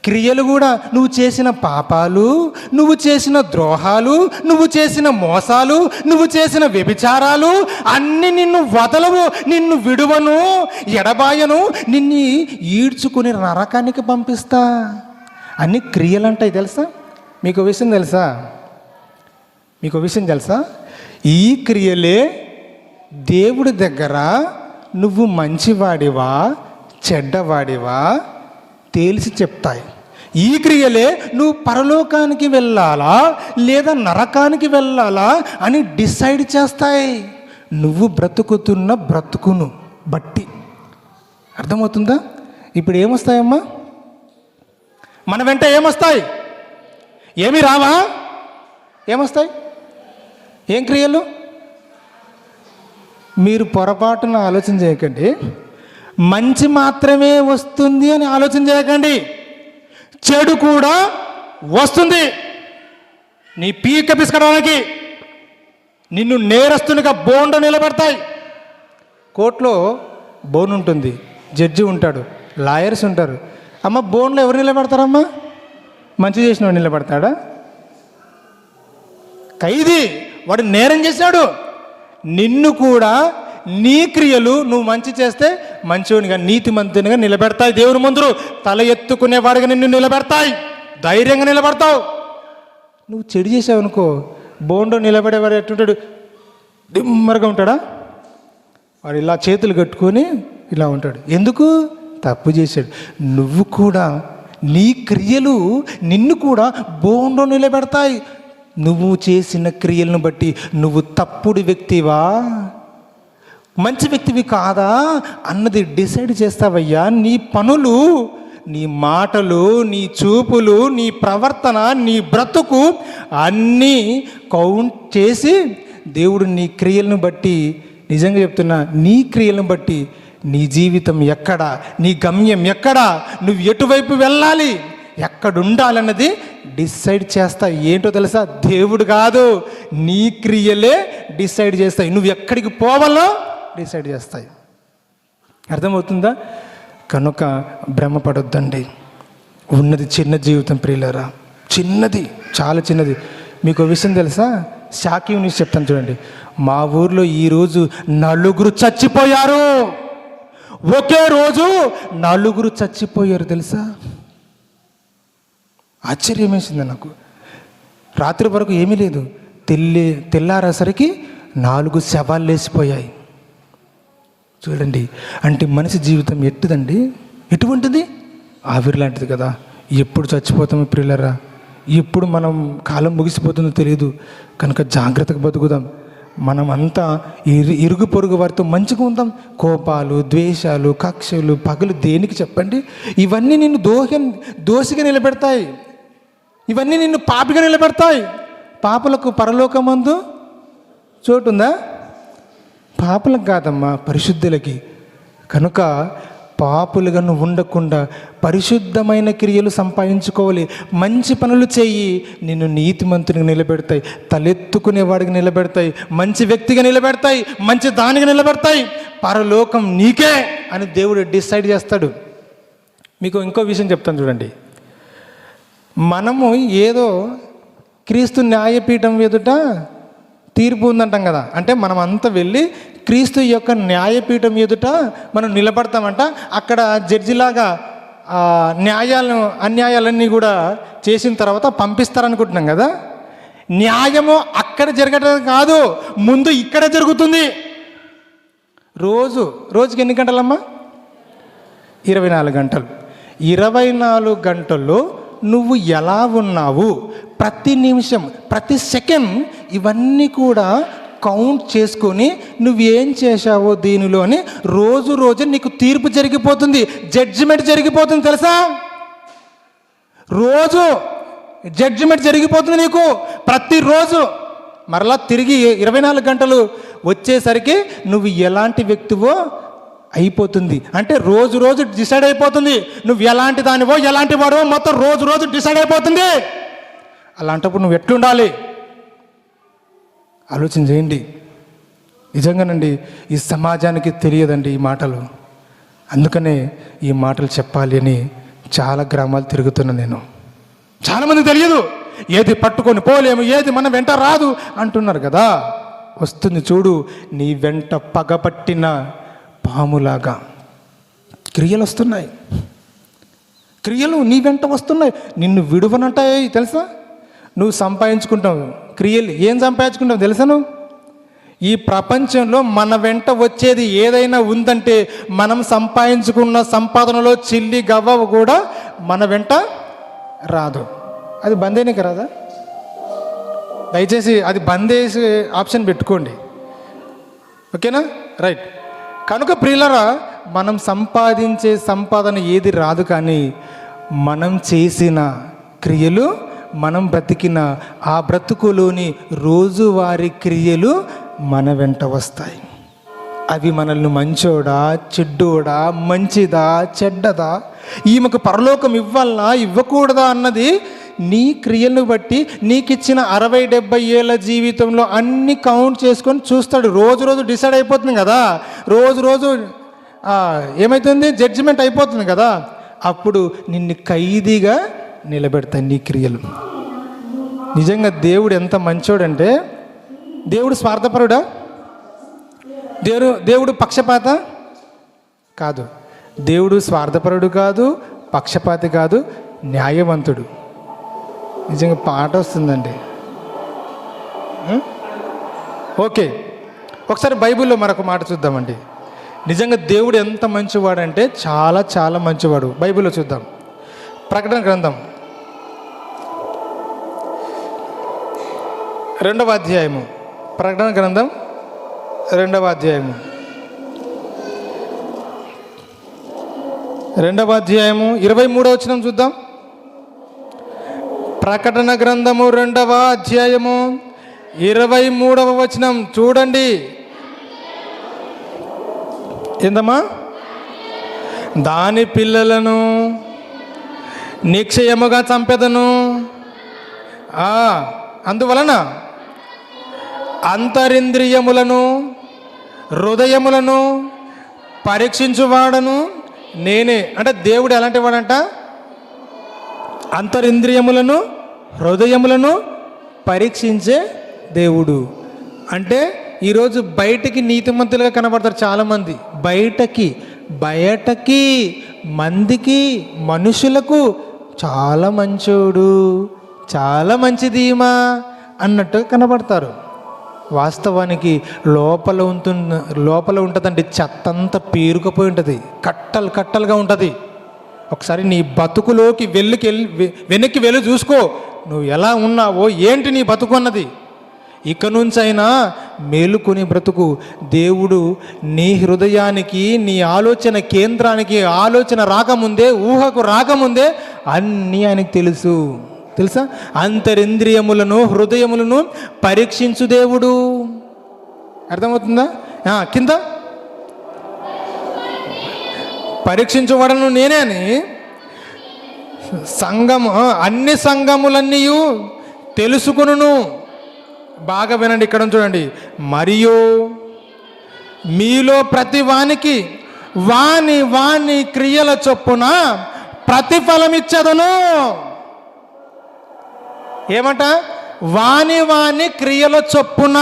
క్రియలు కూడా, నువ్వు చేసిన పాపాలు, నువ్వు చేసిన ద్రోహాలు, నువ్వు చేసిన మోసాలు, నువ్వు చేసిన వ్యభిచారాలు అన్నీ నిన్ను వదలవు, నిన్ను విడువను ఎడబాయను, నిన్ను ఈడ్చుకుని నరకానికి పంపిస్తా. అన్ని క్రియలు అంటాయి. తెలుసా? మీకు విషయం తెలుసా? ఈ క్రియలే దేవుడి దగ్గర నువ్వు మంచివాడివా చెడ్డవాడివా తేల్చి చెప్తాయి. ఈ క్రియలే నువ్వు పరలోకానికి వెళ్ళాలా లేదా నరకానికి వెళ్ళాలా అని డిసైడ్ చేస్తాయి నువ్వు బ్రతుకుతున్న బ్రతుకును బట్టి. అర్థమవుతుందా? ఇప్పుడు ఏమొస్తాయమ్మా? మన వెంట ఏమొస్తాయి? ఏమి రావా? ఏమొస్తాయి? ఏం క్రియలు? మీరు పొరపాటున ఆలోచన చేయకండి. మంచి మాత్రమే వస్తుంది అని ఆలోచన చేయకండి. చెడు కూడా వస్తుంది. నీ పీక పిసకడానికి నిన్ను నేరస్తునిగా బోన్లో నిలబెడతాయి. కోర్టులో బోన్ ఉంటుంది, జడ్జి ఉంటాడు, లాయర్స్ ఉంటారు. అమ్మ, బోన్లో ఎవరు నిలబెడతారమ్మా? మంచి చేసిన వాడు నిలబడతాడా? ఖైదీ, వాడు నేరం చేశాడు. నిన్ను కూడా నీ క్రియలు నువ్వు మంచి చేస్తే మంచివాడిగా నీతిమంతునిగా నిలబెడతాయి. దేవుని ముందు తల ఎత్తుకునేవాడిగా నిన్ను నిలబెడతాయి. ధైర్యంగా నిలబడతావు. నువ్వు చెడు చేసావు అనుకో, బోన్లో నిలబడేవాడు ఎట్టుంటాడు? దిమ్మరగా ఉంటాడా? వాడు ఇలా చేతులు కట్టుకొని ఇలా ఉంటాడు. ఎందుకు? తప్పు చేశాడు. నువ్వు కూడా నీ క్రియలు నిన్ను కూడా బోన్లో నిలబెడతాయి. నువ్వు చేసిన క్రియలను బట్టి నువ్వు తప్పుడు వ్యక్తివా మంచి వ్యక్తివి కాదా అన్నది డిసైడ్ చేస్తావయ్యా. నీ పనులు, నీ మాటలు, నీ చూపులు, నీ ప్రవర్తన, నీ బ్రతుకు అన్నీ కౌంట్ చేసి దేవుడు నీ క్రియలను బట్టి, నిజంగా చెప్తున్నా, నీ క్రియలను బట్టి నీ జీవితం ఎక్కడ, నీ గమ్యం ఎక్కడ, నువ్వు ఎటువైపు వెళ్ళాలి, ఎక్కడుండాలన్నది డిసైడ్ చేస్తాయి. ఏంటో తెలుసా? దేవుడు కాదు, నీ క్రియలే డిసైడ్ చేస్తాయి. నువ్వు ఎక్కడికి పోవాలో డిసైడ్ చేస్తాయి. అర్థమవుతుందా? కనుక భ్రమపడొద్దండి. ఉన్నది చిన్న జీవితం ప్రియులారా, చిన్నది, చాలా చిన్నది. మీకు విషయం తెలుసా? షాకింగ్ న్యూస్ చెప్తాను చూడండి. మా ఊర్లో ఈరోజు 4 చచ్చిపోయారు. ఒకే రోజు 4 చచ్చిపోయారు తెలుసా? ఆశ్చర్యం వేసింది నాకు. రాత్రి వరకు ఏమీ లేదు, తెల్లారేసరికి 4 శవాలు లేచిపోయాయి. చూడండి, అంటే మనిషి జీవితం ఎట్టుదండి? ఎటువంటిది? ఆవిరి లాంటిది కదా. ఎప్పుడు చచ్చిపోతామో ప్రియులరా, ఎప్పుడు మనం కాలం ముగిసిపోతుందో తెలియదు. కనుక జాగ్రత్తగా బతుకుదాం. మనం అంతా ఇరుగు పొరుగు వారితో మంచిగా ఉందాం. కోపాలు, ద్వేషాలు, కక్షలు, పగలు దేనికి చెప్పండి? ఇవన్నీ నిన్ను దోషిగా నిలబెడతాయి. ఇవన్నీ నిన్ను పాపిగా నిలబెడతాయి. పాపులకు పరలోకమందు చోటుందా? పాపులకు కాదమ్మా, పరిశుద్ధులకి. కనుక పాపులుగా నువ్వు ఉండకుండా పరిశుద్ధమైన క్రియలు సంపాదించుకోవాలి. మంచి పనులు చెయ్యి, నిన్ను నీతిమంతునిగా నిలబెడతాయి, తలెత్తుకునేవాడికి నిలబెడతాయి, మంచి వ్యక్తిగా నిలబెడతాయి, మంచి దానిగా నిలబెడతాయి. పరలోకం నీకే అని దేవుడు డిసైడ్ చేస్తాడు. మీకు ఇంకో విషయం చెప్తాను చూడండి. మనము ఏదో క్రీస్తు న్యాయపీఠం ఎదుట తీర్పు ఉందంటాం కదా. అంటే మనం అంతా వెళ్ళి క్రీస్తు యొక్క న్యాయపీఠం ఎదుట మనం నిలబడతామంట. అక్కడ జడ్జిలాగా అన్యాయాలన్నీ కూడా చేసిన తర్వాత పంపిస్తారనుకుంటున్నాం కదా. న్యాయము అక్కడ జరగడం కాదు, ముందు ఇక్కడ జరుగుతుంది. రోజుకి ఎన్ని గంటలమ్మా? 24 గంటలు. 24 గంటల్లో నువ్వు ఎలా ఉన్నావు, ప్రతి నిమిషం, ప్రతి సెకండ్, ఇవన్నీ కూడా కౌంట్ చేసుకొని నువ్వేం చేశావో దీనిలో అని రోజు నీకు తీర్పు జరిగిపోతుంది, జడ్జిమెంట్ జరిగిపోతుంది తెలుసా? రోజు జడ్జిమెంట్ జరిగిపోతుంది నీకు ప్రతిరోజు. మరలా తిరిగి 24 గంటలు వచ్చేసరికి నువ్వు ఎలాంటి వ్యక్తివో అయిపోతుంది. అంటే రోజు డిసైడ్ అయిపోతుంది. నువ్వు ఎలాంటి దానివో ఎలాంటి వాడో మొత్తం రోజు డిసైడ్ అయిపోతుంది. అలాంటప్పుడు నువ్వు ఎట్లుండాలి ఆలోచన చేయండి. నిజంగానండి, ఈ సమాజానికి తెలియదండి ఈ మాటలు. అందుకనే ఈ మాటలు చెప్పాలి అని చాలా గ్రామాలు తిరుగుతున్నా నేను. చాలామంది తెలియదు. ఏది పట్టుకొని పోలేము, ఏది మన వెంట రాదు అంటున్నారు కదా. వస్తుంది చూడు, నీ వెంట పగపట్టిన పాములాగా క్రియలు వస్తున్నాయి. క్రియలు నీ వెంట వస్తున్నాయి, నిన్ను విడువనంటాయి తెలుసా? నువ్వు సంపాదించుకుంటావు క్రియలు. ఏం సంపాదించుకుంటావు తెలుసా? నువ్వు ఈ ప్రపంచంలో మన వెంట వచ్చేది ఏదైనా ఉందంటే మనం సంపాదించుకున్న సంపాదనలో చిల్లి గవ్వ కూడా మన వెంట రాదు. అది బందేనికి రాదా? దయచేసి అది బందేసి ఆప్షన్ పెట్టుకోండి, ఓకేనా? రైట్. కనుక ప్రియులరా, మనం సంపాదించే సంపాదన ఏది రాదు, కానీ మనం చేసిన క్రియలు, మనం బ్రతికిన ఆ బ్రతుకులోని రోజువారీ క్రియలు మన వెంట వస్తాయి. అవి మనల్ని మంచోడా, చెడ్డోడా, మంచిదా, చెడ్డదా, ఈమెకు పరలోకం ఇవ్వాలనా, ఇవ్వకూడదా అన్నది నీ క్రియలను బట్టి నీకిచ్చిన 60-70 ఏళ్ళ జీవితంలో అన్ని కౌంట్ చేసుకొని చూస్తాడు. రోజు రోజు డిసైడ్ అయిపోతుంది కదా, రోజు రోజు ఏమవుతుంది, జడ్జిమెంట్ అయిపోతుంది కదా. అప్పుడు నిన్ను ఖైదీగా నిలబెడతాయి నీ క్రియలు. నిజంగా దేవుడు ఎంత మంచోడంటే, దేవుడు స్వార్థపరుడా? దేవుడు పక్షపాత కాదు. దేవుడు స్వార్థపరుడు కాదు, పక్షపాతి కాదు, న్యాయవంతుడు. నిజంగా పాట వస్తుందండి. ఓకే, ఒకసారి బైబిల్లో మరొక మాట చూద్దామండి. నిజంగా దేవుడు ఎంత మంచివాడంటే చాలా చాలా మంచివాడు. బైబిల్లో చూద్దాం. ప్రకటన గ్రంథం 2వ అధ్యాయము. ప్రకటన గ్రంథం 2వ అధ్యాయము 23వ వచనం చూద్దాం. ప్రకటన గ్రంథము 2వ అధ్యాయము 23వ వచనం చూడండి. ఏందమ్మా? దాని పిల్లలను నిశ్చయముగా చంపెదను, అందువలన అంతరింద్రియములను హృదయములను పరీక్షించువాడను నేనే. అంటే దేవుడు ఎలాంటి వాడంట? అంతరింద్రియములను హృదయములను పరీక్షించే దేవుడు. అంటే ఈరోజు బయటికి నీతిమంతులుగా కనబడతారు చాలామంది, బయటకి మందికి మనుషులకు చాలా మంచోడు, చాలా మంచిదీమా అన్నట్టుగా కనబడతారు. వాస్తవానికి లోపల ఉంటుందండి, చెత్తంతా పేరుకుపోయి ఉంటుంది, కట్టలుగా ఉంటుంది. ఒకసారి నీ బతుకులోకి వెనక్కి వెళ్ళి చూసుకో, నువ్వు ఎలా ఉన్నావో, ఏంటి నీ బతుకు అన్నది. ఇక నుంచైనా మేలుకొని బ్రతుకు. దేవుడు నీ హృదయానికి, నీ ఆలోచన కేంద్రానికి ఆలోచన రాకముందే, ఊహకు రాకముందే అన్నీ ఆయనకు తెలుసా? అంతరింద్రియములను హృదయములను పరీక్షించు దేవుడు. అర్థమవుతుందా? కింద పరీక్షించువాడను నేనే అని అన్ని సంఘములన్నీ తెలుసుకొనును. బాగా వినండి, ఇక్కడ చూడండి. మరియు మీలో ప్రతి వానికి వాని క్రియల చొప్పున ప్రతిఫలం ఇచ్చదను. ఏమంట? వాని క్రియల చొప్పున,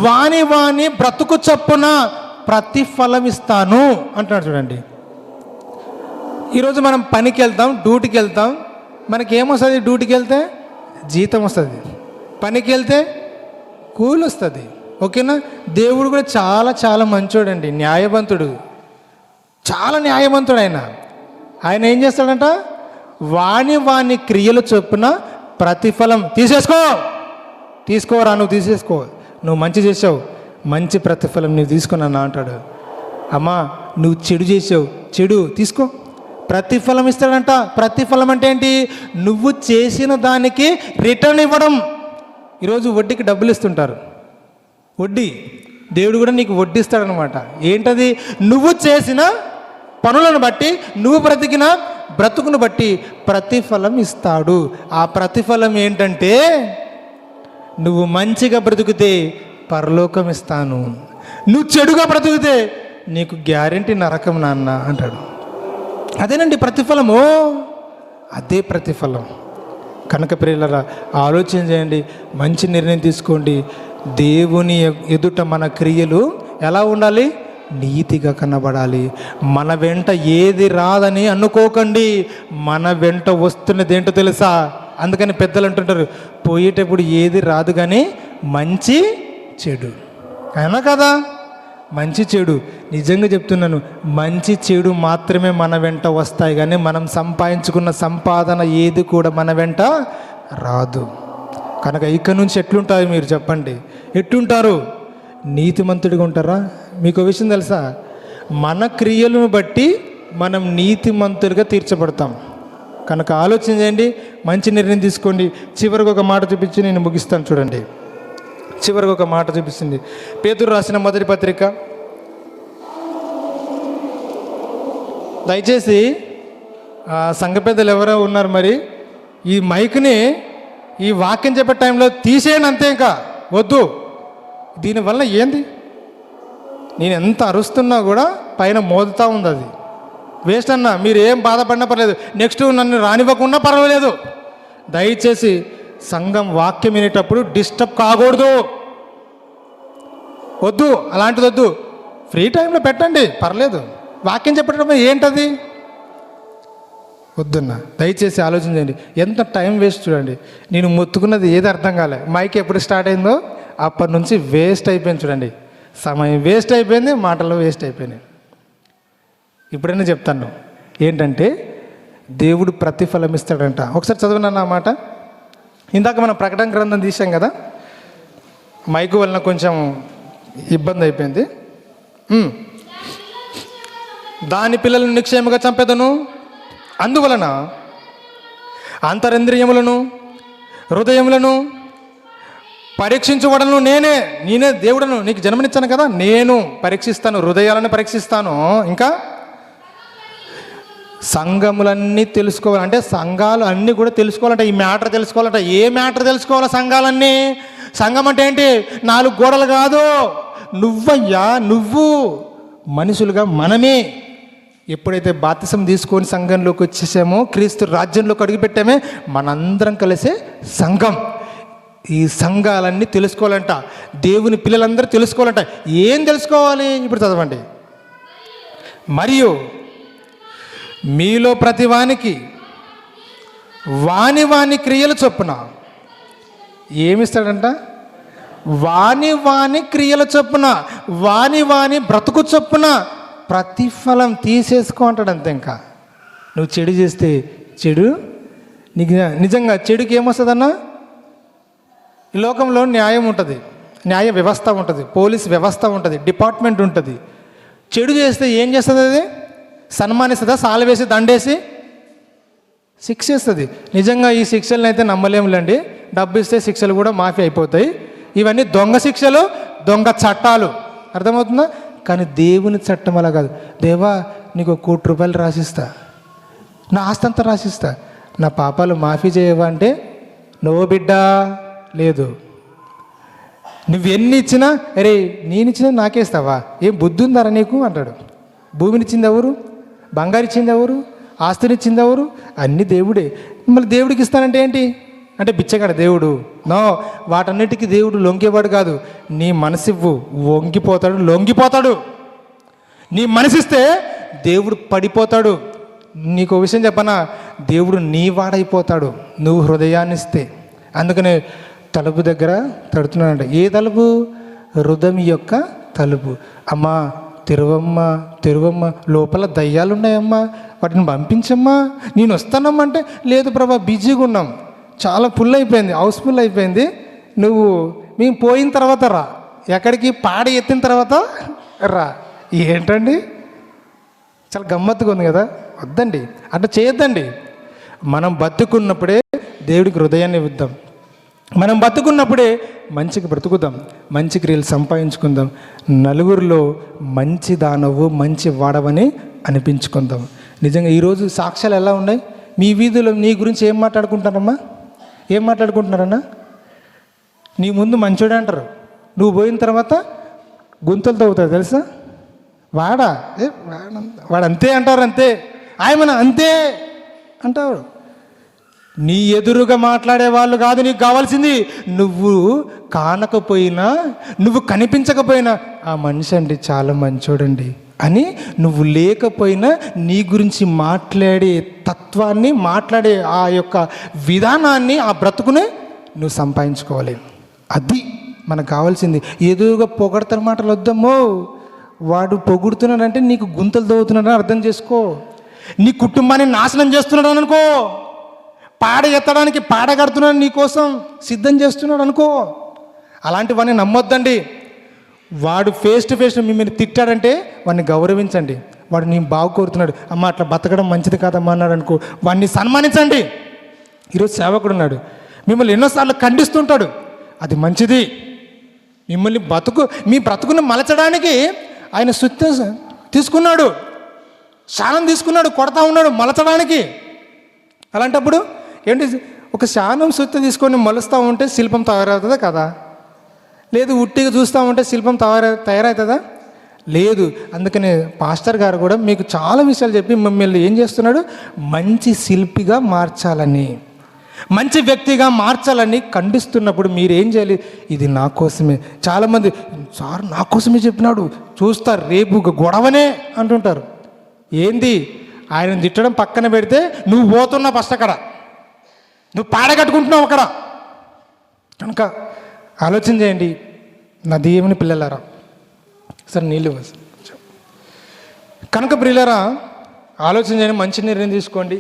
వాని బ్రతుకు చొప్పున ప్రతిఫలం ఇస్తాను అంటున్నాడు. చూడండి, ఈరోజు మనం పనికి వెళ్తాం, డ్యూటీకి వెళ్తాం. మనకేమొస్తుంది? డ్యూటీకి వెళ్తే జీతం వస్తుంది, పనికి వెళ్తే కూలి వస్తుంది. ఓకేనా? దేవుడు కూడా చాలా చాలా మంచోడండి, న్యాయవంతుడు, చాలా న్యాయవంతుడు. ఆయన ఏం చేస్తాడంట? వాని క్రియల చొప్పున ప్రతిఫలం తీసుకోరా, నువ్వు తీసేసుకో, నువ్వు మంచి చేసావు, మంచి ప్రతిఫలం నువ్వు తీసుకున్నా అంటాడు. అమ్మా, నువ్వు చెడు చేసావు, చెడు తీసుకో, ప్రతిఫలం ఇస్తాడంట. ప్రతిఫలం అంటే ఏంటి? నువ్వు చేసిన దానికి రిటర్న్ ఇవ్వడం. ఈరోజు వడ్డీకి డబ్బులు ఇస్తుంటారు, వడ్డీ. దేవుడు కూడా నీకు వడ్డిస్తాడనమాట. ఏంటది? నువ్వు చేసిన పనులను బట్టి, నువ్వు బ్రతికిన బ్రతుకును బట్టి ప్రతిఫలం ఇస్తాడు. ఆ ప్రతిఫలం ఏంటంటే, నువ్వు మంచిగా బ్రతుకుతే పరలోకం ఇస్తాను, నువ్వు చెడుగా బ్రతుకుతే నీకు గ్యారెంటీ నరకం నాన్న అంటాడు. అదేనండి ప్రతిఫలము, అదే ప్రతిఫలం. కనుక ప్రియులారా, ఆలోచన చేయండి, మంచి నిర్ణయం తీసుకోండి. దేవుని ఎదుట మన క్రియలు ఎలా ఉండాలి? నీతిగా కనబడాలి. మన వెంట ఏది రాదని అనుకోకండి, మన వెంట వస్తున్నది ఏంటో తెలుసా? అందుకని పెద్దలు అంటుంటారు, పోయేటప్పుడు ఏది రాదు కానీ మంచి చెడు. అయినా కదా, మంచి చెడు. నిజంగా చెప్తున్నాను, మంచి చెడు మాత్రమే మన వెంట వస్తాయి, కానీ మనం సంపాదించుకున్న సంపాదన ఏది కూడా మన వెంట రాదు. కనుక ఇక నుంచి ఎట్లుంటారు మీరు చెప్పండి? ఎట్లుంటారు? నీతిమంతుడిగా ఉంటారా? మీకు ఒక విషయం తెలుసా? మన క్రియలను బట్టి మనం నీతిమంతుడిగా తీర్చబడతాం. కనుక ఆలోచన చేయండి, మంచి నిర్ణయం తీసుకోండి. చివరికి ఒక మాట చూపించి నేను ముగిస్తాను. చూడండి, చివరికి ఒక మాట చూపిస్తుంది. పేతురు రాసిన మొదటి పత్రిక. దయచేసి సంఘ పెద్దలు ఎవరో ఉన్నారు, మరి ఈ మైక్ని ఈ వాక్యం చెప్పే టైంలో తీసేయండి అంతే, ఇంకా వద్దు. దీనివల్ల ఏంది? నేను ఎంత అరుస్తున్నా కూడా పైన మోదుతూ ఉంది, అది వేస్ట్ అన్న. మీరు ఏం బాధపడినా పర్లేదు, నెక్స్ట్ నన్ను రానివ్వకుండా పర్వాలేదు. దయచేసి సంఘం వాక్యం వినేటప్పుడు డిస్టర్బ్ కాకూడదు, వద్దు, అలాంటిది వద్దు. ఫ్రీ టైంలో పెట్టండి, పర్లేదు. వాక్యం చెప్పేటప్పుడు ఏంటది? వద్దున్నా, దయచేసి ఆలోచించండి. ఎంత టైం వేస్ట్ చూడండి. నేను మొత్తుకున్నది ఏది అర్థం కాలే. మైక్ ఎప్పుడు స్టార్ట్ అయిందో అప్పటి నుంచి వేస్ట్ అయిపోయింది. చూడండి, సమయం వేస్ట్ అయిపోయింది, మాటలు వేస్ట్ అయిపోయినాయి. ఇప్పుడైనా చెప్తాను ఏంటంటే, దేవుడు ప్రతిఫలం ఇస్తాడంట. ఒకసారి చదవనన్న ఆ మాట. ఇందాక మనం ప్రకటన గ్రంథం తీసాం కదా, మైకు వలన కొంచెం ఇబ్బంది అయిపోయింది. దాని పిల్లలను నిక్షేమగా చంపేదను, అందువలన అంతరింద్రియములను హృదయములను పరీక్షించువడను నేనే దేవుడను. నీకు జన్మనిచ్చాను కదా, నేను పరీక్షిస్తాను, హృదయాలను పరీక్షిస్తాను. ఇంకా సంఘములన్నీ తెలుసుకోవాలంటే, సంఘాలు అన్నీ కూడా తెలుసుకోవాలంటే, ఈ మ్యాటర్ తెలుసుకోవాలంటే. ఏ మ్యాటర్ తెలుసుకోవాలి? సంఘాలన్నీ. సంఘం అంటే ఏంటి? 4 గోడలు కాదు, నువ్వయ్యా, నువ్వు మనుషులుగా మనమే. ఎప్పుడైతే బాప్తిసం తీసుకొని సంఘంలోకి వచ్చేసామో, క్రీస్తు రాజ్యంలోకి అడుగుపెట్టామే, మనందరం కలిసే సంఘం. ఈ సంఘాలన్నీ తెలుసుకోవాలంట, దేవుని పిల్లలందరూ తెలుసుకోవాలంట. ఏం తెలుసుకోవాలి? ఇప్పుడు చదవండి. మరియు మీలో ప్రతి వానికి వాని క్రియలు చొప్పున ఏమిస్తాడంట? వాని క్రియల చొప్పున, వాని బ్రతుకు చొప్పున ప్రతిఫలం తీసేసుకో అంటాడు. అంతే. ఇంకా నువ్వు చెడు చేస్తే చెడు నీకు, నిజంగా చెడుకి ఏమొస్తుందన్నా? ఈ లోకంలో న్యాయం ఉంటుంది, న్యాయ వ్యవస్థ ఉంటుంది, పోలీస్ వ్యవస్థ ఉంటుంది, డిపార్ట్మెంట్ ఉంటుంది. చెడు చేస్తే ఏం చేస్తుంది? అది సన్మానిస్తుందా? సాలవేసి దండేసి శిక్ష ఇస్తుంది. నిజంగా ఈ శిక్షలను అయితే నమ్మలేములేండి. డబ్బు ఇస్తే శిక్షలు కూడా మాఫీ అయిపోతాయి. ఇవన్నీ దొంగ శిక్షలు, దొంగ చట్టాలు. అర్థమవుతుందా? కానీ దేవుని చట్టం అలా కాదు. దేవా, నీకు 1 కోటి రూపాయలు రాసిస్తా, నా ఆస్తి అంతా రాసిస్తా, నా పాపాలు మాఫీ చేయవా అంటే, నో బిడ్డా, లేదు. నువ్వెన్ని ఇచ్చినా, అరే నేను ఇచ్చినా నాకేస్తావా? ఏం బుద్ధి ఉందారా నీకు అంటాడు. భూమినిచ్చింది ఎవరు? బంగారు ఇచ్చింది ఎవరు? ఆస్తినిచ్చింది ఎవరు? అన్నీ దేవుడే. మళ్ళీ దేవుడికి ఇస్తానంటే ఏంటి అంటే బిచ్చగాడు దేవుడు? నో, వాటన్నిటికీ దేవుడు లొంగేవాడు కాదు. నీ మనసివ్వు, వంగిపోతాడు, లొంగిపోతాడు. నీ మనసిస్తే దేవుడు పడిపోతాడు. నీకు విషయం చెప్పనా? దేవుడు నీ వాడైపోతాడు నువ్వు హృదయాన్ని ఇస్తే. అందుకనే తలుపు దగ్గర తడుతున్నాడంట. ఏ తలుపు? హృదయం యొక్క తలుపు. అమ్మా తెరువమ్మా, తెరువమ్మా, లోపల దయ్యాలు ఉన్నాయమ్మా, వాటిని పంపించమ్మా, నేను వస్తానమ్మా అంటే, లేదు ప్రభా, బిజీగా ఉన్నాం, చాలా ఫుల్ అయిపోయింది, హౌస్ ఫుల్ అయిపోయింది, నువ్వు మేము పోయిన తర్వాత రా. ఎక్కడికి? పాడ ఎత్తిన తర్వాత రా. ఏంటండి, చాలా గమ్మత్తుగా ఉంది కదా. వద్దండి, అట్లా చేయొద్దండి. మనం బతుకున్నప్పుడే దేవుడికి హృదయాన్ని ఇద్దాం. మనం బతుకున్నప్పుడే మంచిగా బ్రతుకుదాం, మంచి క్రియలు సంపాదించుకుందాం, నలుగురిలో మంచి దానవు, మంచి వాడవని అనిపించుకుందాం. నిజంగా ఈరోజు సాక్ష్యాలు ఎలా ఉన్నాయి? మీ వీధిలో నీ గురించి ఏం మాట్లాడుకుంటారమ్మా? ఏం మాట్లాడుకుంటున్నారన్నా? నీ ముందు మంచోడే అంటారు, నువ్వు పోయిన తర్వాత గుంతలు తవ్వుతారు తెలుసా? వాడు అంతే అంటారు, అంతే ఆయన అంతే అంటారు. నీ ఎదురుగా మాట్లాడే వాళ్ళు కాదు నీకు కావాల్సింది. నువ్వు కానకపోయినా, నువ్వు కనిపించకపోయినా, ఆ మనిషి అండి చాలా మంచోడండి అని నువ్వు లేకపోయినా నీ గురించి మాట్లాడే తత్వాన్ని, మాట్లాడే ఆ యొక్క విధానాన్ని, ఆ బ్రతుకునే నువ్వు సంపాదించుకోవాలి. అది మనకు కావాల్సింది. ఎదురుగా పొగడతల మాటలు వద్దమ్మో, వాడు పొగుడుతున్నాడంటే నీకు గుంతలు తవ్వుతున్నాడని అర్థం చేసుకో. నీ కుటుంబాన్ని నాశనం చేస్తున్నాడు అనుకో. పాడ ఎత్తడానికి పాడ కడుతున్నాడు, నీ కోసం సిద్ధం చేస్తున్నాడు అనుకో. అలాంటి వాడిని నమ్మొద్దండి. వాడు ఫేస్ టు ఫేస్ మిమ్మల్ని తిట్టాడంటే వాడిని గౌరవించండి. వాడు నీ బాగు కోరుతున్నాడు, అమ్మ అట్లా బతకడం మంచిది కాదమ్మా అన్నాడు అనుకో, వాడిని సన్మానించండి. ఈరోజు సేవకుడు ఉన్నాడు, మిమ్మల్ని ఎన్నోసార్లు ఖండిస్తుంటాడు, అది మంచిది. మిమ్మల్ని మీ బ్రతుకును మలచడానికి ఆయన సుత్తి తీసుకున్నాడు, శానం తీసుకున్నాడు, కొడతా ఉన్నాడు మలచడానికి. అలాంటప్పుడు ఏంటి, ఒక శానం సుత్తి తీసుకొని మలుస్తూ ఉంటే శిల్పం తయారవుతుందా కదా? లేదు. ఉట్టిగా చూస్తూ ఉంటే శిల్పం తయారవుతుందా? లేదు. అందుకని పాస్టర్ గారు కూడా మీకు చాలా విషయాలు చెప్పి మిమ్మల్ని ఏం చేస్తున్నాడు, మంచి శిల్పిగా మార్చాలని, మంచి వ్యక్తిగా మార్చాలని ఖండిస్తున్నప్పుడు మీరు ఏం చేయాలి, ఇది నా కోసమే. చాలామంది సార్ నా కోసమే చెప్పినాడు, చూస్తారు రేపు గొడవనే అంటుంటారు. ఏంది, ఆయన తిట్టడం పక్కన పెడితే నువ్వు పోతున్నావు ఫస్ట్, అక్కడ నువ్వు పాడగట్టుకుంటున్నావు అక్కడ. కనుక ఆలోచన చేయండి నా దేవుని పిల్లలారా. సార్ నీళ్ళు కనుక ప్రియులారా, ఆలోచన చేయండి, మంచి నిర్ణయం తీసుకోండి.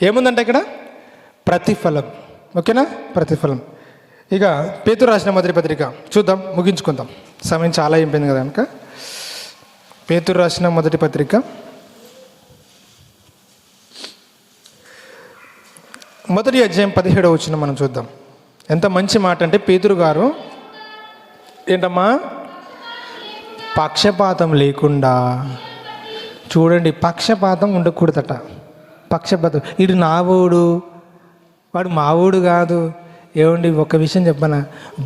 ఏముందంటే ఇక్కడ ప్రతిఫలం. ఓకేనా, ప్రతిఫలం. ఇక పేతురు రాసిన మొదటి పత్రిక చూద్దాం, ముగించుకుందాం, సమయం చాలా అయిపోయింది కదా. కనుక పేతురు రాసిన మొదటి పత్రిక మొదటి అధ్యాయం 17వ వచనం మనం చూద్దాం. ఎంత మంచి మాట అంటే, పేతురు గారు ఏంటమ్మా, పక్షపాతం లేకుండా చూడండి, పక్షపాతం ఉండకూడదట. పక్షపాతం, వీడు నావోడు వాడు మావోడు కాదు. ఏమండి, ఒక విషయం చెప్పనా,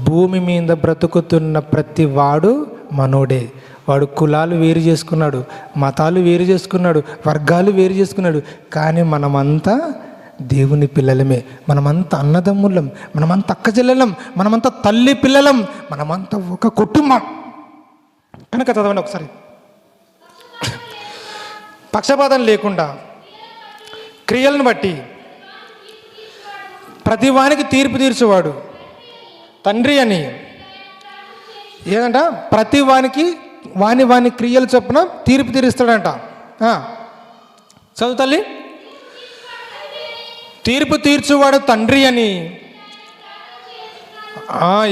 భూమి మీద బ్రతుకుతున్న ప్రతి వాడు మనోడే. వాడు కులాలు వేరు చేసుకున్నాడు, మతాలు వేరు చేసుకున్నాడు, వర్గాలు వేరు చేసుకున్నాడు, కానీ మనమంతా దేవుని పిల్లలమే. మనమంతా అన్నదమ్ములం, మనమంతా అక్క చెల్లెలం, మనమంతా తల్లి పిల్లలం, మనమంతా ఒక కుటుంబం. కనుక చదవండి ఒకసారి. పక్షపాతం లేకుండా క్రియలను బట్టి ప్రతివానికి తీర్పు తీర్చేవాడు తండ్రి అని. ఏదంట, ప్రతివానికి వాని క్రియలు చొప్పున తీర్పు తీరుస్తాడంట. చదువు తల్లి. తీర్పు తీర్చువాడు తండ్రి అని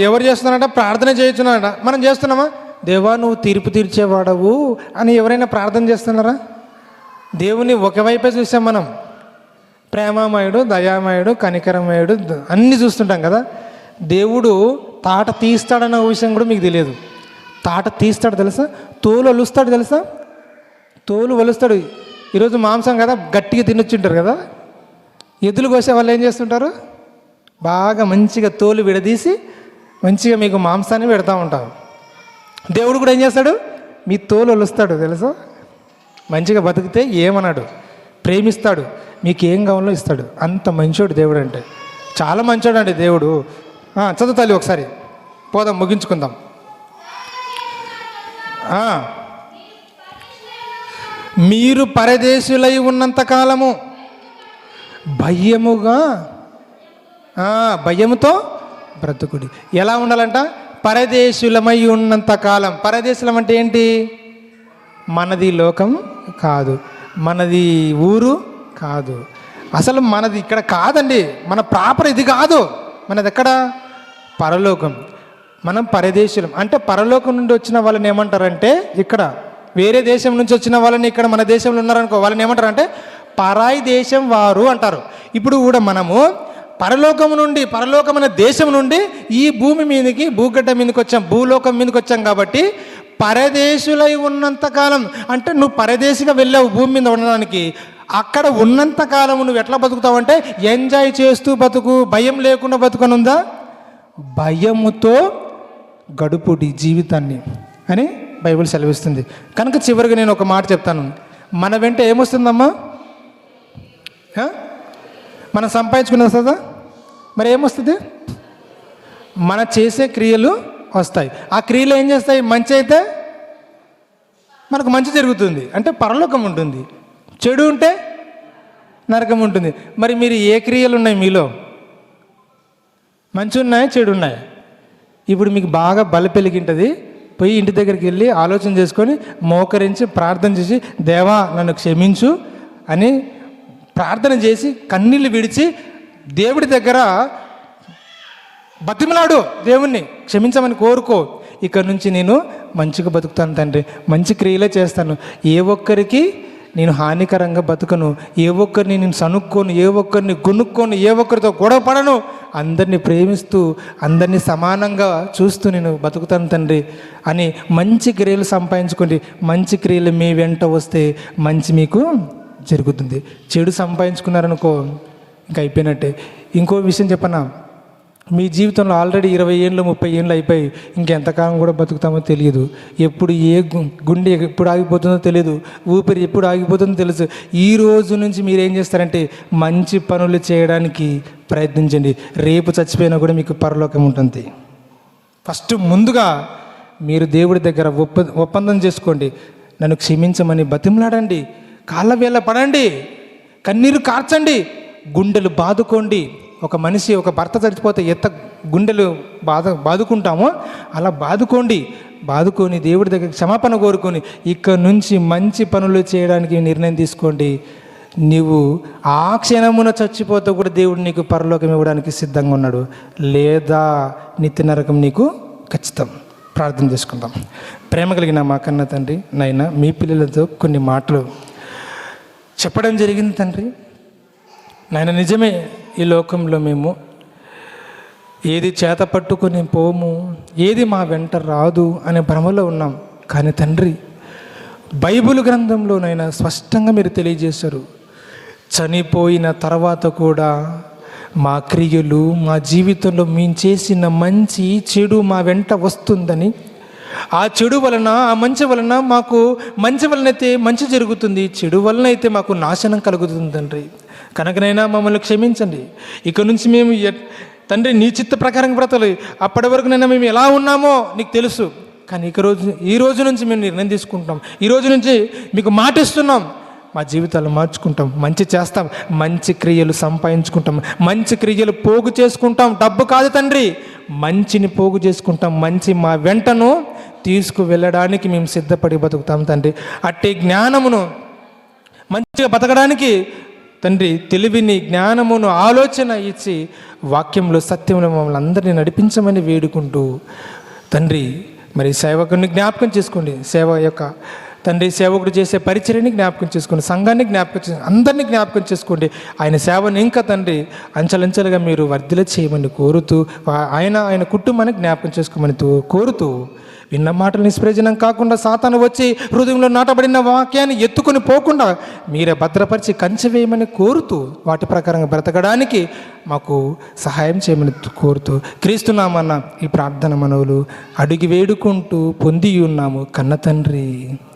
ఎవరు చేస్తున్నారంట, ప్రార్థన చేస్తున్నారంట. మనం చేస్తున్నామా, దేవా నువ్వు తీర్పు తీర్చేవాడవు అని ఎవరైనా ప్రార్థన చేస్తున్నారా? దేవుని ఒకవైపే చూసాం మనం, ప్రేమమయుడు, దయామయుడు, కనికరమయుడు అన్నీ చూస్తుంటాం కదా. దేవుడు తాట తీస్తాడన్న విషయం కూడా మీకు తెలియదు. తాట తీస్తాడు తెలుసా, తోలు వలుస్తాడు తెలుసా, తోలు వలుస్తాడు. ఈరోజు మాంసం కదా గట్టిగా తినొచ్చుంటారు కదా, ఎద్దులు కోసే వాళ్ళు ఏం చేస్తుంటారు, బాగా మంచిగా తోలు విడదీసి మంచిగా మీకు మాంసాన్ని పెడతా ఉంటారు. దేవుడు కూడా ఏం చేస్తాడు, మీ తోలు వలుస్తాడు తెలుసా. మంచిగా బతికితే ఏమన్నాడు, ప్రేమిస్తాడు, మీకు ఏం కావాలో ఇస్తాడు. అంత మంచోడు దేవుడు అంటే, చాలా మంచోడు అండి దేవుడు. చదువు తల్లి ఒకసారి, పోదాం, ముగించుకుందాం. మీరు పరదేశులై ఉన్నంత కాలము భయముతో బ్రతుకుడి. ఎలా ఉండాలంట, పరదేశులమై ఉన్నంత కాలం. పరదేశులం అంటే ఏంటి, మనది లోకం కాదు, మనది ఊరు కాదు, అసలు మనది ఇక్కడ కాదండి. మన ప్రాపర్ ఇది కాదు, మనది ఎక్కడ, పరలోకం. మనం పరదేశులం అంటే పరలోకం నుండి వచ్చిన వాళ్ళని ఏమంటారంటే, ఇక్కడ వేరే దేశం నుంచి వచ్చిన వాళ్ళని ఇక్కడ మన దేశంలో ఉన్నారనుకో, వాళ్ళని ఏమంటారంటే పరాయి దేశం వారు అంటారు. ఇప్పుడు కూడా మనము పరలోకమైన దేశం నుండి ఈ భూమి మీదకి, భూగడ్డ మీదకి వచ్చాం, భూలోకం మీదకి వచ్చాం. కాబట్టి పరదేశులై ఉన్నంతకాలం అంటే నువ్వు పరదేశిగా వెళ్ళావు భూమి మీద ఉండడానికి. అక్కడ ఉన్నంతకాలం నువ్వు ఎట్లా బతుకుతావు అంటే ఎంజాయ్ చేస్తూ బతుకు, భయం లేకుండా బతుకనుందా, భయముతో గడుపుడి జీవితాన్ని అని బైబిల్ సెలవిస్తుంది. కనుక చివరిగా నేను ఒక మాట చెప్తాను, మన వెంట ఏమొస్తుందమ్మా, మనం సంపాదించుకుని వస్తుందా, మరి ఏమొస్తుంది, మన చేసే క్రియలు వస్తాయి. ఆ క్రియలు ఏం చేస్తాయి, మంచి అయితే మనకు మంచి జరుగుతుంది అంటే పరలోకం ఉంటుంది, చెడు ఉంటే నరకం ఉంటుంది. మరి మీరు ఏ క్రియలు ఉన్నాయి మీలో, మంచి ఉన్నాయా చెడు ఉన్నాయా? ఇప్పుడు మీకు బాగా బల పెరిగింటుంది. పోయి ఇంటి దగ్గరికి వెళ్ళి ఆలోచన చేసుకొని మోకరించి ప్రార్థన చేసి దేవా నన్ను క్షమించు అని ప్రార్థన చేసి కన్నీళ్ళు విడిచి దేవుడి దగ్గర బతిమలాడు, దేవుణ్ణి క్షమించమని కోరుకో. ఇక్కడ నుంచి నేను మంచిగా బతుకుతాను తండ్రి, మంచి క్రియలే చేస్తాను, ఏ ఒక్కరికి నేను హానికరంగా బతుకను, ఏ ఒక్కరిని నేను సనుక్కోను, ఏ ఒక్కరిని గునుక్కోను, ఏ ఒక్కరితో గొడవ పడను, అందరినీ ప్రేమిస్తూ అందరినీ సమానంగా చూస్తూ నేను బతుకుతాను తండ్రి అని మంచి క్రియలు సంపాదించుకోండి. మంచి క్రియలు మీ వెంట వస్తే మంచి మీకు జరుగుతుంది. చెడు సంపాదించుకున్నారనుకో ఇంకా అయిపోయినట్టే. ఇంకో విషయం చెప్పనా, మీ జీవితంలో ఆల్రెడీ 20 ఏళ్ళు 30 ఏళ్ళు అయిపోయి ఇంకెంతకాలం కూడా బతుకుతామో తెలియదు. ఎప్పుడు గుండె ఎప్పుడు ఆగిపోతుందో తెలియదు, ఊపిరి ఎప్పుడు ఆగిపోతుందో తెలుసు. ఈ రోజు నుంచి మీరు ఏం చేస్తారంటే మంచి పనులు చేయడానికి ప్రయత్నించండి. రేపు చచ్చిపోయినా కూడా మీకు పరలోకం ఉంటుంది. ఫస్ట్ ముందుగా మీరు దేవుడి దగ్గర ఒప్పందం చేసుకోండి. నన్ను క్షమించమని బతిమలాడండి, కాళ్ళ వేళ పడండి, కన్నీరు కార్చండి, గుండెలు బాదుకోండి. ఒక మనిషి ఒక భర్త చచ్చిపోతే గుండెలు బాదుకుంటామో అలా బాదుకొని దేవుడి దగ్గర క్షమాపణ కోరుకొని ఇక్కడ నుంచి మంచి పనులు చేయడానికి నిర్ణయం తీసుకోండి. నీవు ఆ క్షణమున చచ్చిపోతే కూడా దేవుడు నీకు పరలోకం ఇవ్వడానికి సిద్ధంగా ఉన్నాడు, లేదా నిత్య నరకం నీకు ఖచ్చితం. ప్రార్థన చేసుకుందాం. ప్రేమ కలిగిన మా కన్న తండ్రి, నాయనా మీ పిల్లలతో కొన్ని మాటలు చెప్పడం జరిగింది తండ్రి. నాయన నిజమే, ఈ లోకంలో మేము ఏది చేత పట్టుకొని పోము, ఏది మా వెంట రాదు అనే భ్రమలో ఉన్నాం. కానీ తండ్రి బైబిల్ గ్రంథంలోనైనా స్పష్టంగా మీరు తెలియజేశారు, చనిపోయిన తర్వాత కూడా మా క్రియలు మా జీవితంలో మేము చేసిన మంచి చెడు మా వెంట వస్తుందని, ఆ చెడు వలన ఆ మంచి వలన మాకు మంచి వలనైతే మంచి జరుగుతుంది, చెడు వలన అయితే మాకు నాశనం కలుగుతుంది తండ్రి. కనుకనైనా మమ్మల్ని క్షమించండి. ఇక నుంచి మేము తండ్రి నీ చిత్త ప్రకారం బ్రతకాలి. అప్పటి వరకు నైనా మేము ఎలా ఉన్నామో నీకు తెలుసు. కానీ ఈ రోజు నుంచి మేము నిర్ణయం తీసుకుంటాం, ఈ రోజు నుంచి మీకు మాటిస్తున్నాం, మా జీవితాలు మార్చుకుంటాం, మంచి చేస్తాం, మంచి క్రియలు సంపాదించుకుంటాం, మంచి క్రియలు పోగు చేసుకుంటాం. డబ్బు కాదు తండ్రి, మంచిని పోగు చేసుకుంటాం. మంచి మా వెంటను తీసుకువెళ్ళడానికి మేము సిద్ధపడి బతుకుతాం తండ్రి. అట్టి జ్ఞానమును మంచిగా బతకడానికి తండ్రి తెలివిని జ్ఞానమును ఆలోచన ఇచ్చి వాక్యంలో సత్యంలో మమ్మల్ని అందరినీ నడిపించమని వేడుకుంటూ తండ్రి మరి సేవకుని జ్ఞాపకం చేసుకోండి. తండ్రి సేవకుడు చేసే పరిచర్యని జ్ఞాపకం చేసుకోండి, సంఘాన్ని జ్ఞాపకం చేసుకోండి, అందరినీ జ్ఞాపకం చేసుకోండి. ఆయన సేవను ఇంకా తండ్రి అంచెలంచెలుగా మీరు వర్ధిల చేయమని కోరుతూ ఆయన కుటుంబాన్ని జ్ఞాపకం చేసుకోమని కోరుతూ విన్న మాటలు నిష్ప్రయోజనం కాకుండా సాతాను వచ్చి హృదయంలో నాటబడిన వాక్యాన్ని ఎత్తుకొని పోకుండా మీరే భద్రపరిచి కంచె వేయమని కోరుతూ వాటి ప్రకారంగా బ్రతకడానికి మాకు సహాయం చేయమని కోరుతూ క్రీస్తునామన్న ఈ ప్రార్థన మనవులు అడిగి వేడుకుంటూ పొంది ఉన్నాము కన్న తండ్రి.